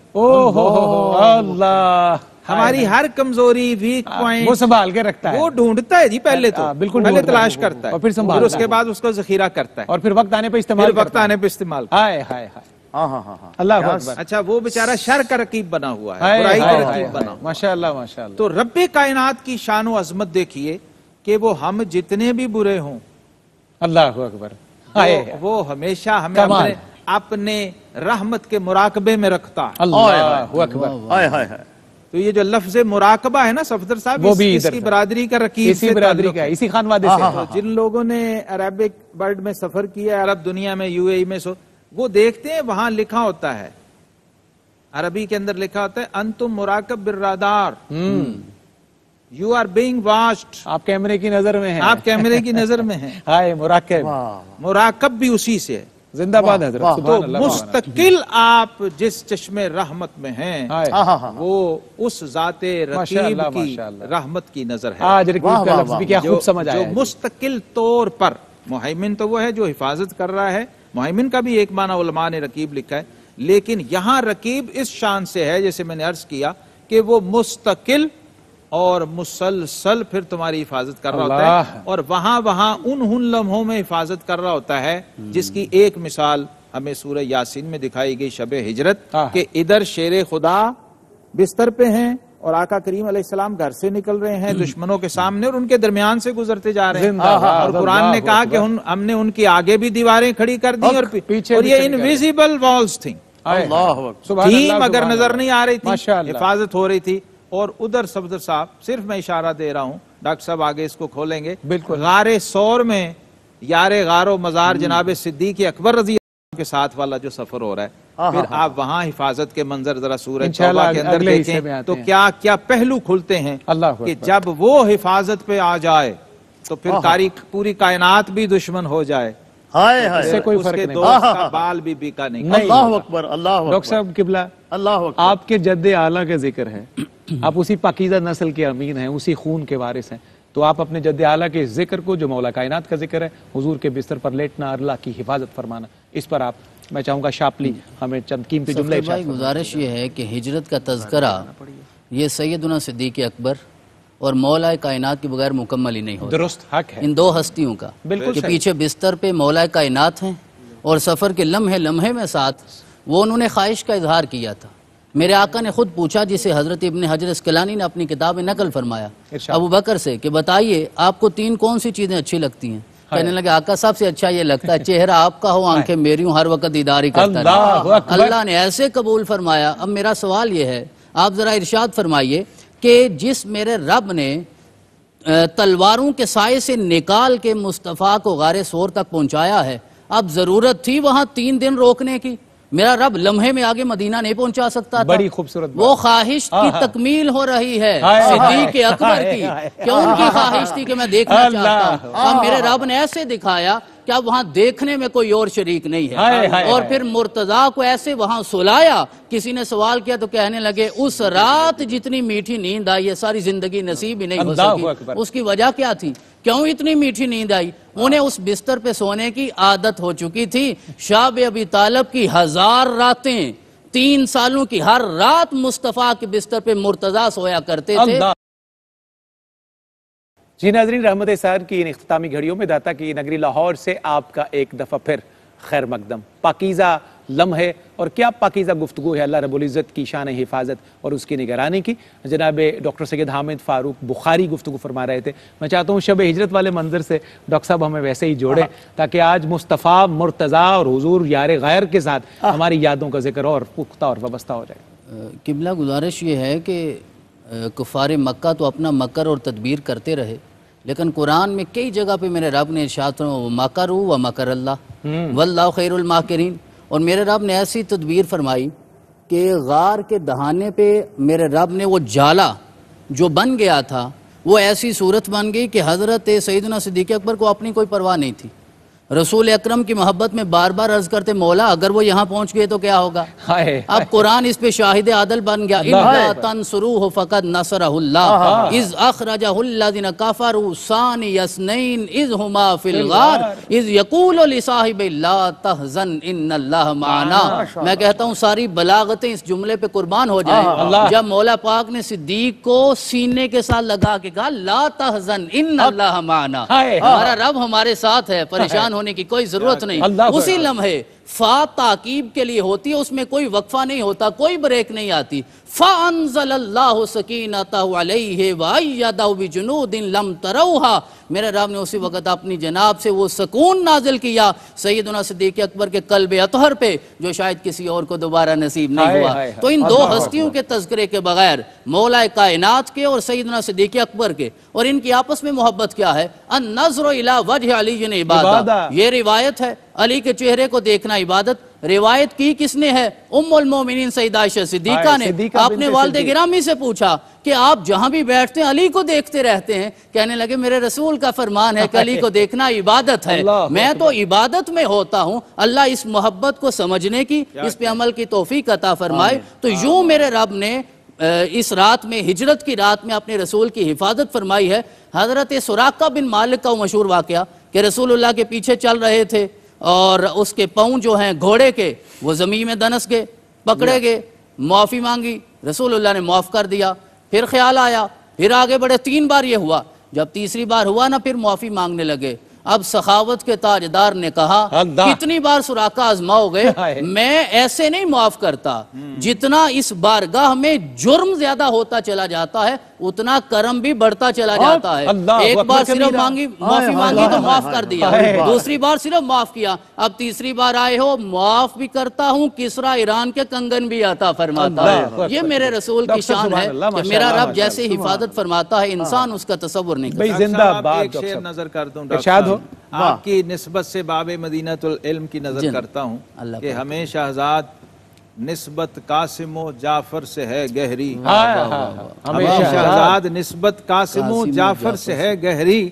اللہ ہماری ہر کمزوری ویک پوائنٹ وہ سنبھال کے رکھتا ہے، وہ ڈھونڈتا ہے جی پہلے تو بالکل پہلے تلاش کرتا ہے اور پھر اس کے بعد اس کو ذخیرہ کرتا ہے اور پھر وقت آنے پہ استعمال ہائے اللہ اکبر، اچھا وہ بیچارہ شر کا رقیب بنا ہوا ہے، برائی کا رقیب بنا ہوا ہے۔ ماشاءاللہ تو رب کائنات کی شان و عظمت دیکھیے کہ وہ ہم جتنے بھی برے ہوں اللہ اکبر، وہ ہمیشہ ہمیں اپنے رحمت کے مراقبے میں رکھتا ہے، اللہ اکبر۔ تو یہ جو لفظ مراقبہ ہے نا صفدر صاحب، وہ بھی اس کی برادری کا رقیب اسی سے برادری تعلق کا ہے، اسی خانوادے سے، جن لوگوں نے عربک ورلڈ میں سفر کیا ہے، عرب دنیا میں یو اے ای میں وہ دیکھتے ہیں وہاں لکھا ہوتا ہے، عربی کے اندر لکھا ہوتا ہے انتم مراقب بالرادار، یو آر بینگ واچڈ، آپ کیمرے کی نظر میں ہیں، آپ کیمرے کی نظر میں ہیں، ہائے مراقب، مراقب بھی اسی سے ہے، زندہ باد حضرت، تو مستقل آپ جس چشمے رحمت میں ہیں وہ اس ذات رقیب کی رحمت کی نظر ہے، آج رقیب کا لفظ بھی کیا خوب سمجھ آیا، جو مستقل طور پر محیمن تو وہ ہے جو حفاظت کر رہا ہے، محیمن کا بھی ایک معنی علماء نے رقیب لکھا ہے، لیکن یہاں رقیب اس شان سے ہے جیسے میں نے عرض کیا کہ وہ مستقل اور مسلسل پھر تمہاری حفاظت کر رہا ہوتا ہے، اور وہاں ان لمحوں میں حفاظت کر رہا ہوتا ہے جس کی ایک مثال ہمیں سورہ یاسین میں دکھائی گئی شب ہجرت، کہ ادھر شیر خدا بستر پہ ہیں اور آقا کریم علیہ السلام گھر سے نکل رہے ہیں دشمنوں کے سامنے اور ان کے درمیان سے گزرتے جا رہے ہیں، اور قرآن نے کہا کہ ہم نے ان کی آگے بھی دیواریں کھڑی کر دی اور یہ انویزیبل والز تھیں، ٹیم اگر نظر نہیں آ رہی تھی حفاظت ہو رہی تھی، اور ادھر صفدر صاحب صرف میں اشارہ دے رہا ہوں، ڈاکٹر صاحب آگے اس کو کھولیں گے، غار سور میں یار غار و مزار جناب صدیق اکبر رضی اللہ کے ساتھ والا جو سفر ہو رہا ہے، پھر آپ وہاں حفاظت کے منظر ذرا سورہ توبہ کے اندر دیکھیں تو کیا کیا پہلو کھلتے ہیں کہ جب وہ حفاظت پہ آ جائے تو پھر پوری کائنات بھی دشمن ہو جائے، اس سے کوئی فرق نہیں، دوست کا بال بھی بیکا نہیں۔ اللہ اکبر، اللہ اکبر، ڈاکٹر صاحب قبلہ اللہ اکبر، آپ کے جد اعلیٰ کا ذکر ہے، آپ اسی پاکیزہ نسل کے امین ہیں، اسی خون کے وارث ہیں، تو آپ اپنے جد اعلیٰ کے ذکر کو جو مولا کائنات کا ذکر ہے، حضور کے بستر پر لیٹنا، اللہ کی حفاظت فرمانا، اس پر آپ میں چاہوں گا شاپلی ہمیں چند قیمتی جملے ارشاد فرمائیں۔ گزارش یہ ہے کہ ہجرت کا تذکرہ یہ سیدنا صدیق اکبر اور مولا کائنات کے بغیر مکمل ہی نہیں ہوتا، درست حق ہے ان دو ہستیوں کا کہ پیچھے بستر پہ مولا کائنات ہیں اور سفر کے لمحے میں ساتھ وہ انہوں نے خواہش کا اظہار کیا تھا، میرے آقا نے خود پوچھا جسے حضرت ابن حجر اسقلانی نے اپنی کتاب میں نقل فرمایا ابو بکر سے کہ بتائیے آپ کو تین کون سی چیزیں اچھی لگتی ہیں؟ کہنے لگے آقا سب سے اچھا یہ لگتا ہے چہرہ آپ کا ہو، آنکھیں میری ہوں، ہر وقت دیدار ہی کرتا رہے۔ اللہ نے ایسے قبول فرمایا۔ اب میرا سوال یہ ہے، آپ ذرا ارشاد فرمائیے کہ جس میرے رب نے تلواروں کے سائے سے نکال کے مصطفیٰ کو غار سور تک پہنچایا ہے، اب ضرورت تھی وہاں 3 دن روکنے کی؟ میرا رب لمحے میں آگے مدینہ نہیں پہنچا سکتا تھا؟ بڑی خوبصورت وہ خواہش کی تکمیل ہو رہی ہے صدیق اکبر کی، کہ ان کی خواہش تھی کہ میں دیکھنا چاہتا ہوں، اب میرے رب نے ایسے دکھایا کہ اب وہاں دیکھنے میں کوئی اور شریک نہیں ہے، اور پھر مرتضیٰ کو ایسے وہاں سلایا۔ کسی نے سوال کیا تو کہنے لگے اس رات جتنی میٹھی نیند آئی ہے ساری زندگی نصیب ہی نہیں ہو سکی۔ اس کی وجہ کیا تھی؟ کیوں اتنی میٹھی نیند آئی؟ انہیں اس بستر پہ سونے کی عادت ہو چکی تھی۔ شاب ابی طالب کی 1000 راتیں، 3 سالوں کی ہر رات مصطفیٰ کے بستر پہ مرتضیٰ سویا کرتے تھے۔ جی ناظرین، رحمت سار کی ان اختتامی گھڑیوں میں داتا کی نگری لاہور سے آپ کا ایک دفعہ پھر خیر مقدم۔ پاکیزہ لمحے اور کیا پاکیزہ گفتگو ہے اللہ رب العزت کی شان حفاظت اور اس کی نگرانی کی۔ جناب ڈاکٹر سید حامد فاروق بخاری گفتگو فرما رہے تھے۔ میں چاہتا ہوں شب ہجرت والے منظر سے ڈاکٹر صاحب ہمیں ویسے ہی جوڑیں تاکہ آج مصطفیٰ، مرتضیٰ اور حضور یار غیر کے ساتھ ہماری یادوں کا ذکر اور پختہ اور وابستہ ہو جائے۔ قبلہ گزارش یہ ہے کہ کفار مکہ تو اپنا مکر اور تدبیر کرتے رہے، لیکن قرآن میں کئی جگہ پہ میرے رب نے ارشاد فرمایا وَمَكَرُوا وَمَكَرَ اللَّهُ وَاللَّهُ خَيْرُ الْمَاكِرِينَ، اور میرے رب نے ایسی تدبیر فرمائی کہ غار کے دہانے پہ میرے رب نے وہ جالا جو بن گیا تھا وہ ایسی صورت بن گئی کہ حضرت سیدنا صدیق اکبر کو اپنی کوئی پرواہ نہیں تھی. رسول اکرم کی محبت میں بار بار عرض کرتے مولا اگر وہ یہاں پہنچ گئے تو کیا ہوگا. اب قرآن اس پہ شاہد عادل بن گیا. اِذَا تَنْصُرُوهُ فَقَدْ نَصَرَهُ اللَّهُ اِذْ أَخْرَجَهُ الَّذِينَ كَفَرُوا ثَانِيَ اثْنَيْنِ اِذْ هُمَا فِي الْغَارِ اِذْ يَقُولُ لِصَاحِبِهِ لَا تَحْزَنْ إِنَّ اللَّهَ مَعَنَا. میں کہتا ہوں ساری بلاغتیں اس جملے پہ قربان ہو جائیں. جب مولا پاک نے صدیق کو سینے کے ساتھ لگا کے کہا لا تحزن ان اللہ معنا, ہمارا رب ہمارے ساتھ ہے, پریشان ہونے کی کوئی ضرورت نہیں. اسی لمحے فا تاکیب کے لیے ہوتی ہے, اس میں کوئی وقفہ نہیں ہوتا, کوئی بریک نہیں آتی. فَأَنزَلَ اللَّهُ سَكِينَتَهُ عَلَيْهِ وَأَيَّدَهُ بِجُنُودٍ لَمْ تَرَوْهَا. میرے رب نے اسی وقت اپنی جناب سے وہ سکون نازل کیا سیدنا صدیق اکبر کے قلب اطہر پہ جو شاید کسی اور کو دوبارہ نصیب نہیں ہوا. تو ان دو ہستیوں کے تذکرے کے بغیر مولا کائنات کے اور سیدنا صدیق اکبر کے اور ان کی آپس میں محبت کیا ہے. النظر الی وجہ علی عبادہ, یہ روایت ہے علی کے چہرے کو دیکھنا عبادت. روایت کی کس نے ہے؟ ام المومنین سیدہ عائشہ صدیقہ نے. آپ نے والد گرامی سے پوچھا کہ آپ جہاں بھی بیٹھتے ہیں علی کو دیکھتے رہتے ہیں. کہنے لگے میرے رسول کا فرمان ہے کہ علی کو دیکھنا عبادت ہے. میں تو عبادت میں ہوتا ہوں. اللہ اس محبت کو سمجھنے کی, اس پہ عمل کی توفیق عطا فرمائے. تو یوں میرے رب نے اس رات میں, ہجرت کی رات میں اپنے رسول کی حفاظت فرمائی ہے. حضرت سراقہ بن مالک کا وہ مشہور واقعہ کہ رسول اللہ کے پیچھے چل رہے تھے اور اس کے پاؤں جو ہیں گھوڑے کے وہ زمین میں دنس گئے, پکڑے گئے, معافی مانگی, رسول اللہ نے معاف کر دیا. پھر خیال آیا, پھر آگے بڑھے, 3 بار یہ ہوا. جب تیسری بار ہوا نا پھر معافی مانگنے لگے. اب سخاوت کے تاجدار نے کہا کتنی بار سراقہ آزماؤ گئے, میں ایسے نہیں معاف کرتا. جتنا اس بارگاہ میں جرم زیادہ ہوتا چلا جاتا ہے اتنا کرم بھی بڑھتا چلا جاتا ہے. ایک بار صرف معافی مانگی تو معاف کر دیا, دوسری بار صرف معاف کیا, اب تیسری بار آئے ہو معاف بھی کرتا ہوں, کسرا ایران کے کنگن بھی عطا فرماتا ہے. یہ میرے رسول کی شان ہے کہ میرا رب جیسے حفاظت فرماتا ہے انسان اس کا تصور نہیں کرتا. زندہ باد. ایک شعر نظر کرتا ہوں آپ کی نسبت سے باب مدینۃ العلم کی نظر کرتا ہوں کہ ہمیں شہزاد نسبت قاسم و جعفر سے ہے گہری. ہمیں شہزاد نسبت قاسم و جعفر سے ہے گہری,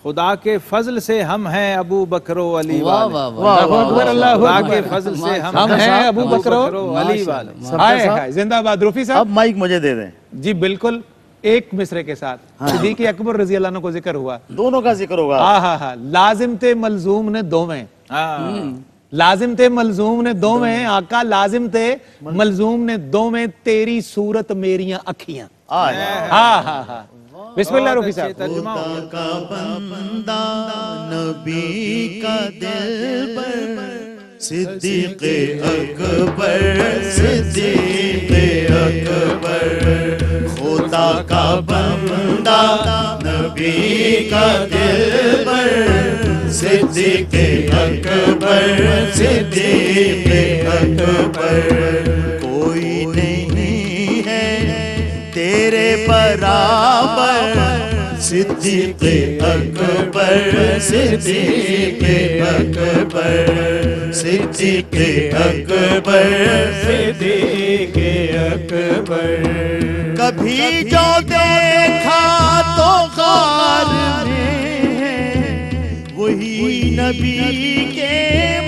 خدا کے فضل سے ہم ہیں ابو بکر و علی والے. خدا کے فضل سے ہم ہیں ابو بکر و علی والے. زندہ باد. رفیع صاحب اب مائک مجھے دے دیں. جی بالکل, ایک مصرے کے ساتھ صدیق اکبر رضی اللہ عنہ کو ذکر ہوا, دونوں کا ذکر ہوگا. ہاں لازم تے ملزوم نے دو میں, لازم تے ملزوم نے دو میں, آقا لازم تے ملزوم نے دو میں, تیری صورت میریاں اکھیاں. بسم اللہ رفیع صاحب. خدا کا بندہ نبی کا دلبر صدیق اکبر, صدیق اکبر. خدا کا بندہ نبی کا دلبر صدیق اکبر, صدیق اکبر. کوئی نہیں ہے تیرے برابر صدیق اکبر, صدیق اکبر, صدیق اکبر, صدیق اکبر. کبھی جو دیکھا تو غار میں ہے وہی نبی کے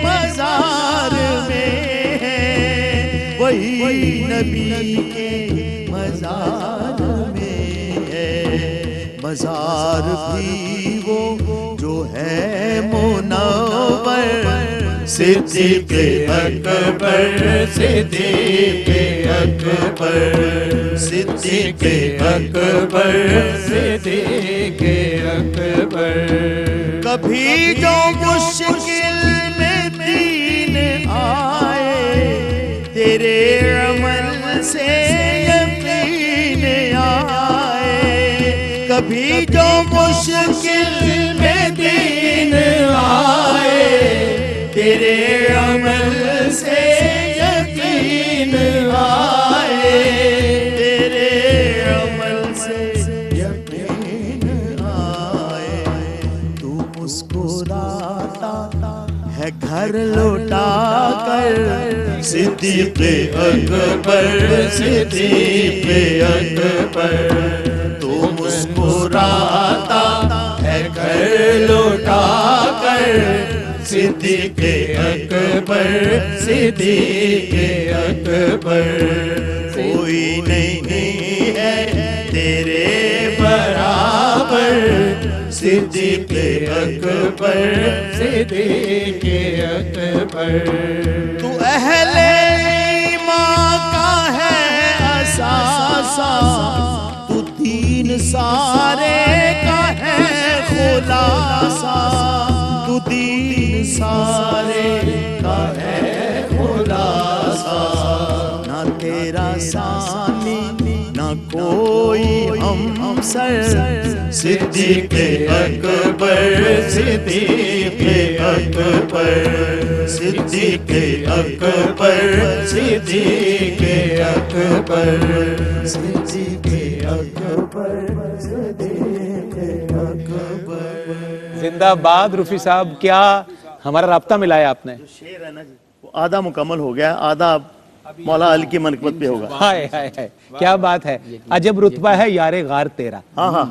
مزار میں ہے, وہی نبی کے مزار میں ہے. مزار بھی وہ جو ہے منور صدیق اکبر, صدیق اکبر, صدیق اکبر, صدیق اکبر. کبھی جو مشکل میں دین آئے تیرے عمل سے یقین آئے. کبھی جو مشکل میں دین آئے تیرے عمل سے یقین آئے, تیرے عمل سے یقین آئے. تو مسکراتا ہے گھر گھر لوٹا کر صدیق اکبر صدیق اکبر تو مسکراتا ہے گھر لوٹا کر صدیق اکبر صدیق اکبر کوئی نہیں ہے تیرے برابر صدیق اکبر صدیق اکبر تو اہل ایمان کا ہے اساسہ تو دین سارے کا ہے خلاصہ تو دین سارے کا ہے خلاصہ نہ تیرا ثانی نہ کوئی ہم سر صدیق اکبر صدیق اکبر صدیق اکبر صدیق اکبر صدیق اکبر صدیق اکبر زندہ باد رفیع صاحب، کیا ہمارا رابطہ ملایا آپ نے؟ شعر ہے نا جی وہ آدھا مکمل ہو گیا، آدھا مولا علی کی منقبت پہ ہوگا. ہائے ہائے ہائے کیا بات ہے. عجب رتبہ ہے یار غار تیرا.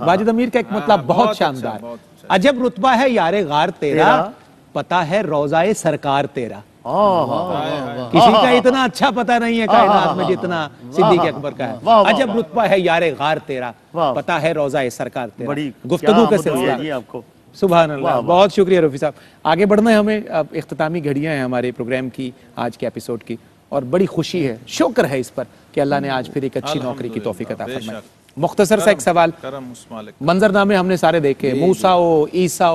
واجد امیر کا ایک مطلب بہت شاندار. عجب رتبہ ہے یار غار تیرا، پتا ہے روضہ سرکار تیرا. کسی کا اتنا اچھا پتا نہیں ہے کائنات میں جتنا صدیق اکبر کا ہے. عجب رتبہ ہے یار غار تیرا، پتا ہے روضہ سرکار تیرا. گفتگو کا سلسلہ. سبحان اللہ. بہت شکریہ رفیع صاحب. آگے بڑھنا ہے ہمیں. اختتامی گھڑیاں ہیں ہمارے پروگرام کی، آج کے ایپیسوڈ کی، اور بڑی خوشی ہے، شکر ہے اس پر کہ اللہ نے آج پھر ایک اچھی نوکری کی توفیق عطا فرمائی. مختصر سا ایک سوال. منظرنامے ہم نے سارے دیکھے، موسیٰ و عیسیٰ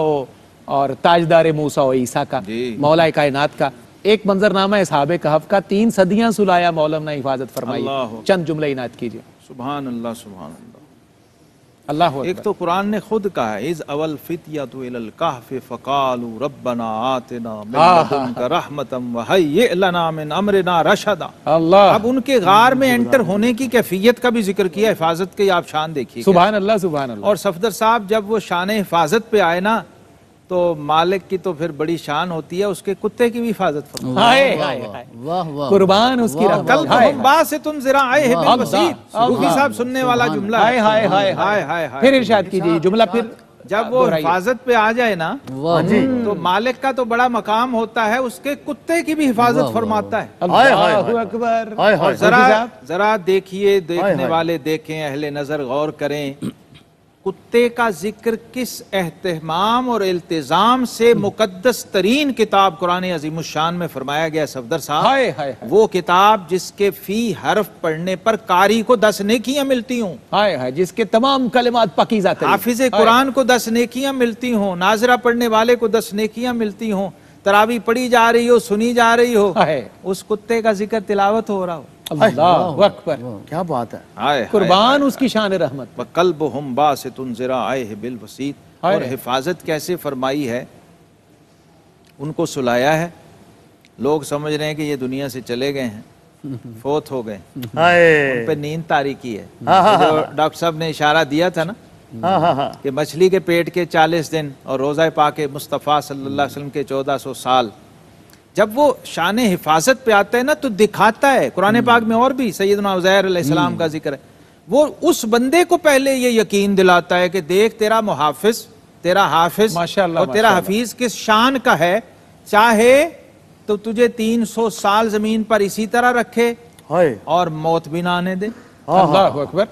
اور تاجدار موسیٰ و عیسیٰ کا، مولا کائنات کا. ایک منظرنامہ اصحاب کہف کا، 3 صدیاں سلایا مولا نے حفاظت فرمائی. چند جملے عنایت کیجئے. سبحان اللہ سبحان اللہ. اللہ ایک تو قرآن نے خود کہا ہے اذ اول فتیۃ الی الکہف فقالوا ربنا آتنا من لدنک رحمتا وہیئ لنا من امرنا رشدا. اللہ. اب ان کے غار میں انٹر ہونے کی کیفیت کا بھی ذکر کیا، حفاظت کے آپ شان دیکھیے. سبحان اللہ سبحان اللہ. اور صفدر صاحب جب وہ شان حفاظت پہ آئے نا تو مالک کی تو پھر بڑی شان ہوتی ہے، اس کے کتے کی بھی حفاظت فرمائے. قربان اس کی رحمت. کل ہم باستن ذراعیہ بالوسیط. روحی صاحب سننے والا جملہ ہے. پھر ارشاد کیجیے جملہ. پھر جب وہ حفاظت پہ آ جائے نا تو مالک کا تو بڑا مقام ہوتا ہے، اس کے کتے کی بھی حفاظت فرماتا ہے. اللہ اکبر. ذرا دیکھیے، دیکھنے والے دیکھیں، اہل نظر غور کریں، کتے کا ذکر کس اہتمام اور التزام سے مقدس ترین کتاب قرآن عظیم الشان میں فرمایا گیا. صفدر صاحب وہ کتاب جس کے فی حرف پڑھنے پر قاری کو 10 نیکیاں ملتی ہوں، جس کے تمام کلمات پاکیزہ ترین، حافظ قرآن کو 10 نیکیاں ملتی ہوں، ناظرہ پڑھنے والے کو 10 نیکیاں ملتی ہوں، تراویح پڑھی جا رہی ہو، سنی جا رہی ہو، اس کتے کا ذکر تلاوت ہو رہا ہو. اللہ اکبر. کیا بات ہے. قربان اس کی شان رحمت. وَقَلْبُهُمْ بَاسِطٌ ذِرَاعَيْهِ بِالْوَسِيطِ. اور حفاظت کیسے فرمائی ہے، ان کو سلایا ہے. لوگ سمجھ رہے ہیں کہ یہ دنیا سے چلے گئے ہیں، فوت ہو گئے، ان پہ نیند طاری کی ہے. جو ڈاکٹر صاحب نے اشارہ دیا تھا نا کہ مچھلی کے پیٹ کے 40 دن اور روزہ پاک مصطفیٰ صلی اللہ علیہ وسلم کے 1400 سال، جب وہ شان حفاظت پہ آتا ہے نا تو دکھاتا ہے. قرآن پاک میں اور بھی سیدنا عزیر علیہ السلام کا ذکر ہے. وہ اس بندے کو پہلے یہ یقین دلاتا ہے کہ دیکھ تیرا محافظ، تیرا حافظ اور تیرا حفیظ کس شان کا ہے، چاہے تو تجھے 300 سال زمین پر اسی طرح رکھے اور موت بھی نہ آنے دے. اللہ اکبر.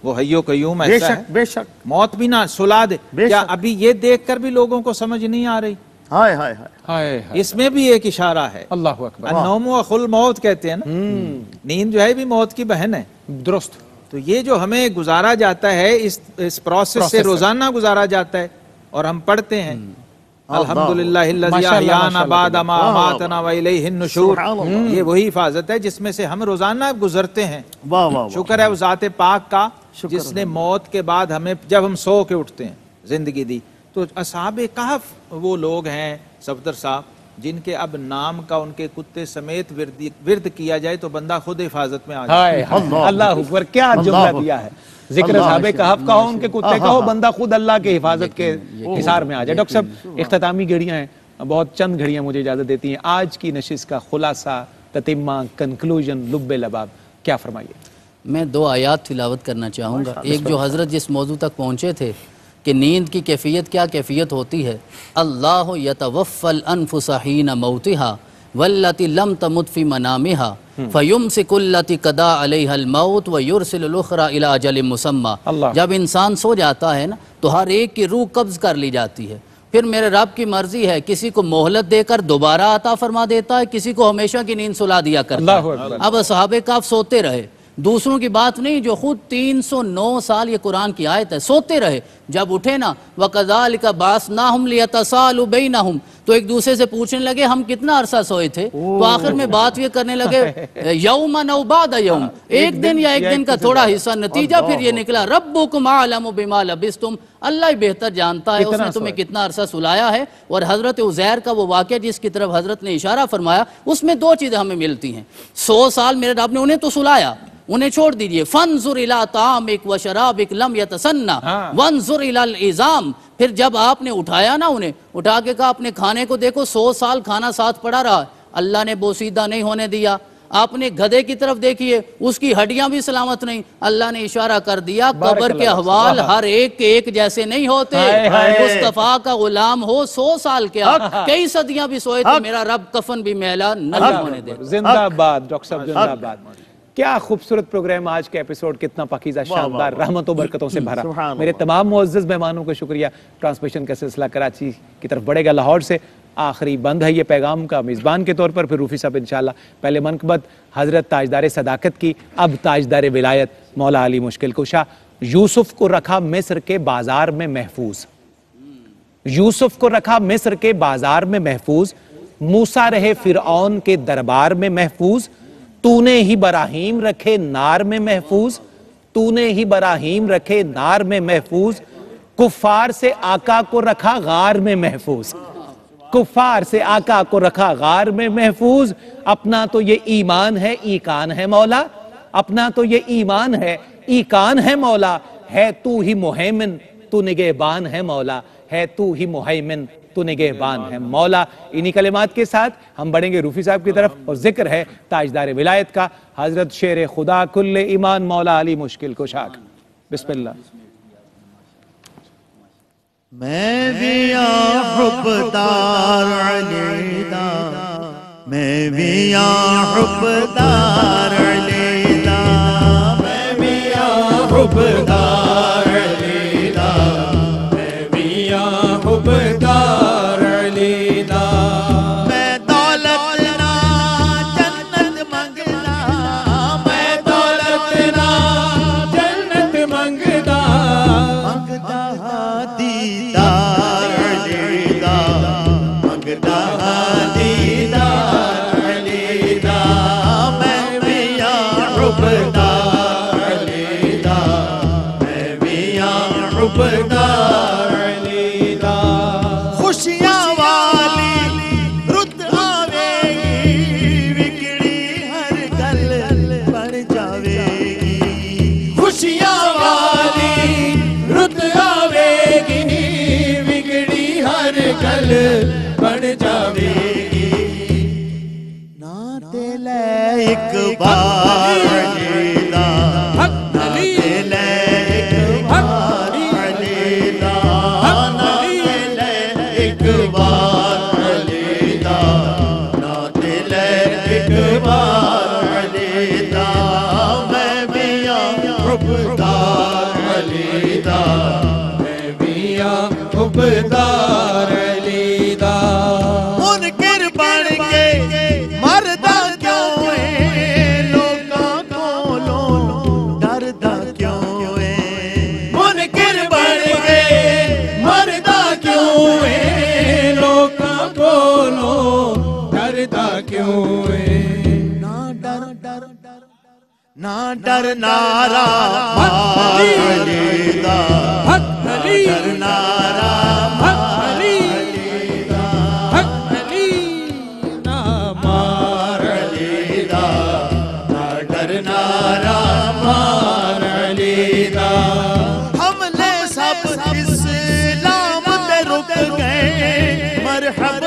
وہ حی و قیوم ایسا ہے، بے شک موت بھی نہ سلا دے. کیا ابھی یہ دیکھ کر بھی لوگوں کو سمجھ نہیں آ رہی؟ اس میں بھی ایک اشارہ ہے. اللہ اکبر. النوم اخو الموت کہتے ہیں نا، نیند جو ہے بھی موت کی بہن ہے. درست. تو یہ جو ہمیں گزارا جاتا ہے، اس پروسیس سے روزانہ گزارا جاتا ہے، اور ہم پڑھتے ہیں الحمدللہ الذی احیانا بعد ما اماتنا والیہ النشور. یہ وہی حفاظت ہے جس میں سے ہم روزانہ گزرتے ہیں. شکر ہے اس ذات پاک کا جس نے موت کے بعد ہمیں جب ہم سو کے اٹھتے ہیں زندگی دی. تو اصحاب کہف وہ لوگ ہیں صفدر صاحب جن کے اب نام کا ان کے کتے سمیت ورد کیا جائے تو بندہ خود حفاظت میں آ جائے. اللہ اکبر. کیا جملہ دیا ہے. ذکر اصحاب کہف کا ہو، ان کے کتے کا ہو، بندہ خود اللہ کے حفاظت کے حصار میں آ جائے. ڈاکٹر صاحب اختتامی گھڑیاں ہیں، بہت چند گھڑیاں مجھے اجازت دیتی ہیں، آج کی نشست کا خلاصہ، تتمہ، کنکلوژن، لب لباب کیا فرمائیے؟ میں 2 آیات تلاوت کرنا چاہوں گا۔ ایک جو حضرت جس موضوع تک پہنچے تھے کہ نیند کی کیفیت کیا کیفیت ہوتی ہے، اللہ یتوفی الانفس حین موتہا واللتی لم تمت فی منامہا فیمسک التی قضی علیہا الموت ویرسل الاخری الی اجل مسمی۔ جب انسان سو جاتا ہے نا تو ہر ایک کی روح قبض کر لی جاتی ہے، پھر میرے رب کی مرضی ہے، کسی کو مہلت دے کر دوبارہ عطا فرما دیتا ہے، کسی کو ہمیشہ کی نیند سلا دیا کرتا ہے۔ اب اصحاب کہف سوتے رہے، دوسروں کی بات نہیں، جو خود 309 سال یہ قرآن کی آیت ہے، سوتے رہے، جب اٹھے نا وَقَذَلِكَ بَعَثْنَاهُمْ لِيَتَسَاءَلُوا بَيْنَهُمْ تو ایک دوسرے سے پوچھنے لگے ہم کتنا عرصہ سوئے تھے، تو آخر میں بات یہ کرنے لگے یوماً او بعد یوم، ایک دن یا ایک دن کا تھوڑا حصہ، نتیجہ پھر یہ نکلا ربکم اعلم بما لبثتم، اللہ ہی بہتر جانتا ہے اس نے تمہیں کتنا عرصہ سلایا ہے۔ اور حضرت عزیر کا وہ واقعہ جس کی طرف حضرت نے اشارہ فرمایا، اس میں 2 چیزیں ہمیں ملتی ہیں۔ 100 سال میرے رب نے انہیں تو سلایا، انہیں چھوڑ دیجئے، فانظر الی طعامک و شرابک لم یتسنى وانظر الی العظام، پھر جب آپ نے اٹھایا نا انہیں، اٹھا کے کہا اپنے کھانے کو دیکھو، 100 سال کھانا ساتھ پڑا رہا، اللہ نے بوسیدہ نہیں ہونے دیا۔ آپ نے گدھے کی طرف دیکھیے، اس کی ہڈیاں بھی سلامت نہیں، اللہ نے اشارہ کر دیا قبر کے احوال ہر ایک کے ایک جیسے نہیں ہوتے، مصطفیٰ کا غلام ہو 100 سال کیا کئی صدیاں بھی سوئے تو میرا رب کفن بھی میلا نہیں ہونے دے۔ زندہ باد ڈاکٹر صاحب، زندہ باد۔ کیا خوبصورت پروگرام آج کا ایپیسوڈ، کتنا پاکیزہ، شاندار، رحمت و برکتوں سے بھرا۔ میرے تمام معزز مہمانوں کو شکریہ۔ ٹرانسمیشن کا سلسلہ کراچی کی طرف بڑھے گا، لاہور سے آخری بند ہے یہ پیغام کا میزبان کے طور پر، پھر روفی صاحب انشاءاللہ پہلے منقبت حضرت تاجدار صداقت کی، اب تاجدار ولایت مولا علی مشکل کشا۔ یوسف کو رکھا مصر کے بازار میں محفوظ، یوسف کو رکھا مصر کے بازار میں محفوظ، موسیٰ رہے فرعون کے دربار میں محفوظ، تو نے ہی براہیم رکھے نار میں محفوظ، تو نے ہی براہیم رکھے نار میں محفوظ، کفار سے آقا کو رکھا غار میں محفوظ، کفار سے آقا کو رکھا غار میں محفوظ۔ اپنا تو یہ ایمان ہے ایقان ہے مولا، اپنا تو یہ ایمان ہے ایقان ہے مولا، ہے تو ہی مہیمن تو نگہبان ہے مولا، ہے تو ہی مہیمن تو نگہبان ہے مولا۔ انہی کلمات کے ساتھ ہم بڑھیں گے روفی صاحب کی طرف، اور ذکر ہے تاجدار ولایت کا، حضرت شیر خدا کل ایمان مولا علی مشکل کشا کا۔ بسم اللہ۔ میں بھی حبدار علی دا، میں بھی حبدار علی دا، میں بھی حبدار علی دا، میں بھی حبدار علی دا، میں دولت نہ جنت منگدا، میں دولت نہ جنت منگدا، منگدا دیدار علی دا، منگدا دیدار علی دا، میں بھی حبدار علی دا، میں بھی حبدار علی دا، خوشیاں والی رت آوے گی، بگڑی ہر گل بڑھ جاوے گی، خوشیاں والی رت آوے گی، بگڑی ہر گل بڑھ جاوے گی، نہ دل ایک بار علی دا، نہ دل ایک بار علی دا، نہ دل ایک بار علی دا، نہ دل ایک بار علی دا، میں بھی حبدار علی دا، میں بھی حبدار علی دا، منکر بن کے مردہ کیوں ہے، لوگاں کولوں ڈردا کیوں ہے، منکر بن کے مردہ کیوں ہے، لوگاں کولوں ڈردا کیوں ہے، نہ ڈر نارا مار علی دا، نہ ڈر نارا مار علی دا، نہ مار علی دا، نہ ڈر نارا مار علی دا، حملے سب اسلام تے رک گئے، مرحب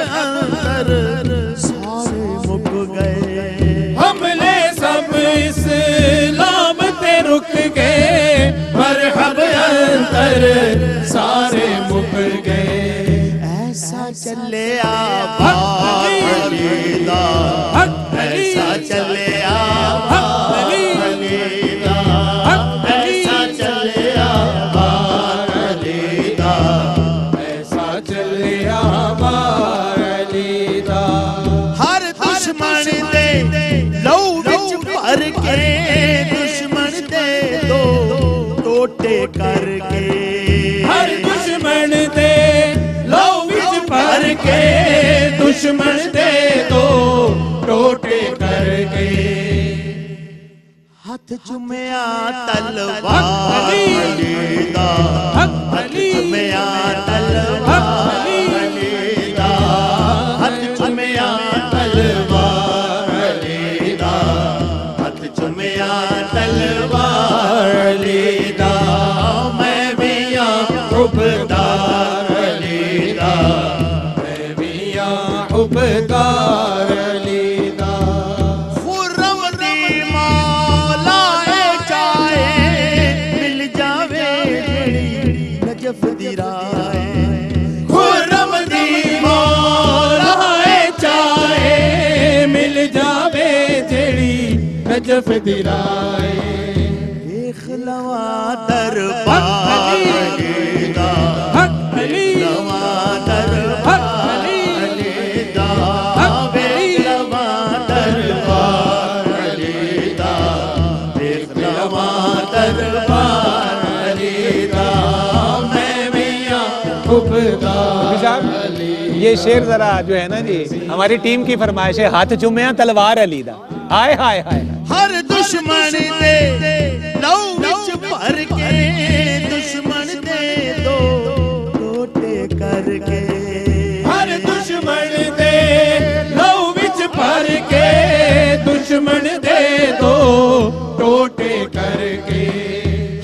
اسلام تے رک گئے مرحب انتر سارے مک گئے ایسا چلے آباد علی دا ایسا چلے آباد علی دا ایسا چلے آباد علی دا ایسا چلے آباد علی دا ہر دشمن دے لو وچ بھر کے دشمن دے دو ٹوٹے کر کے ہر دشمن دے لو وچ بھر کے دشمن دے دو ٹوٹے کر کے ہاتھ چومیا تلوار علی دا ہاتھ چومیا تلوار علی دا ہاتھ چومیا تلوار علی دا ہاتھ چومیا تلوار علی دا میں بھی حبدار علی دا میں بھی حبدار علی دا خرم دی مولا چاہے مل جاوے جڑی نجف دی رائے خرم دی مولا چاہے مل جاوے جیڑی نجف دی رائے دیکھ لوا دربار علی دا حق علی لوا دربار علی دا دیکھ لوا دربار علی دا دیکھ لوا دربار علی دا میں میاں حبدار یہ شعر ذرا جو ہے نا جی ہماری ٹیم کی فرمائش ہے ہاتھ چومیا تلوار علی دا ہائے ہائے ہائے ہر دشمن دے لو وچ بھر کے دشمن دے دو ٹوٹے کر کے ہر دشمن دے لو وچ بھر کے دشمن دے دو ٹوٹے کر کے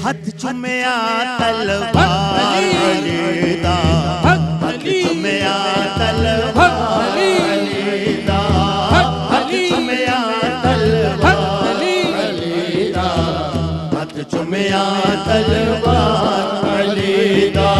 ہاتھ چومیا تلوار علی دا ہاتھ چومیا تلوار علی دا ہاتھ چومیا تلوار علی دا ہاتھ چومیا تلوار علی دا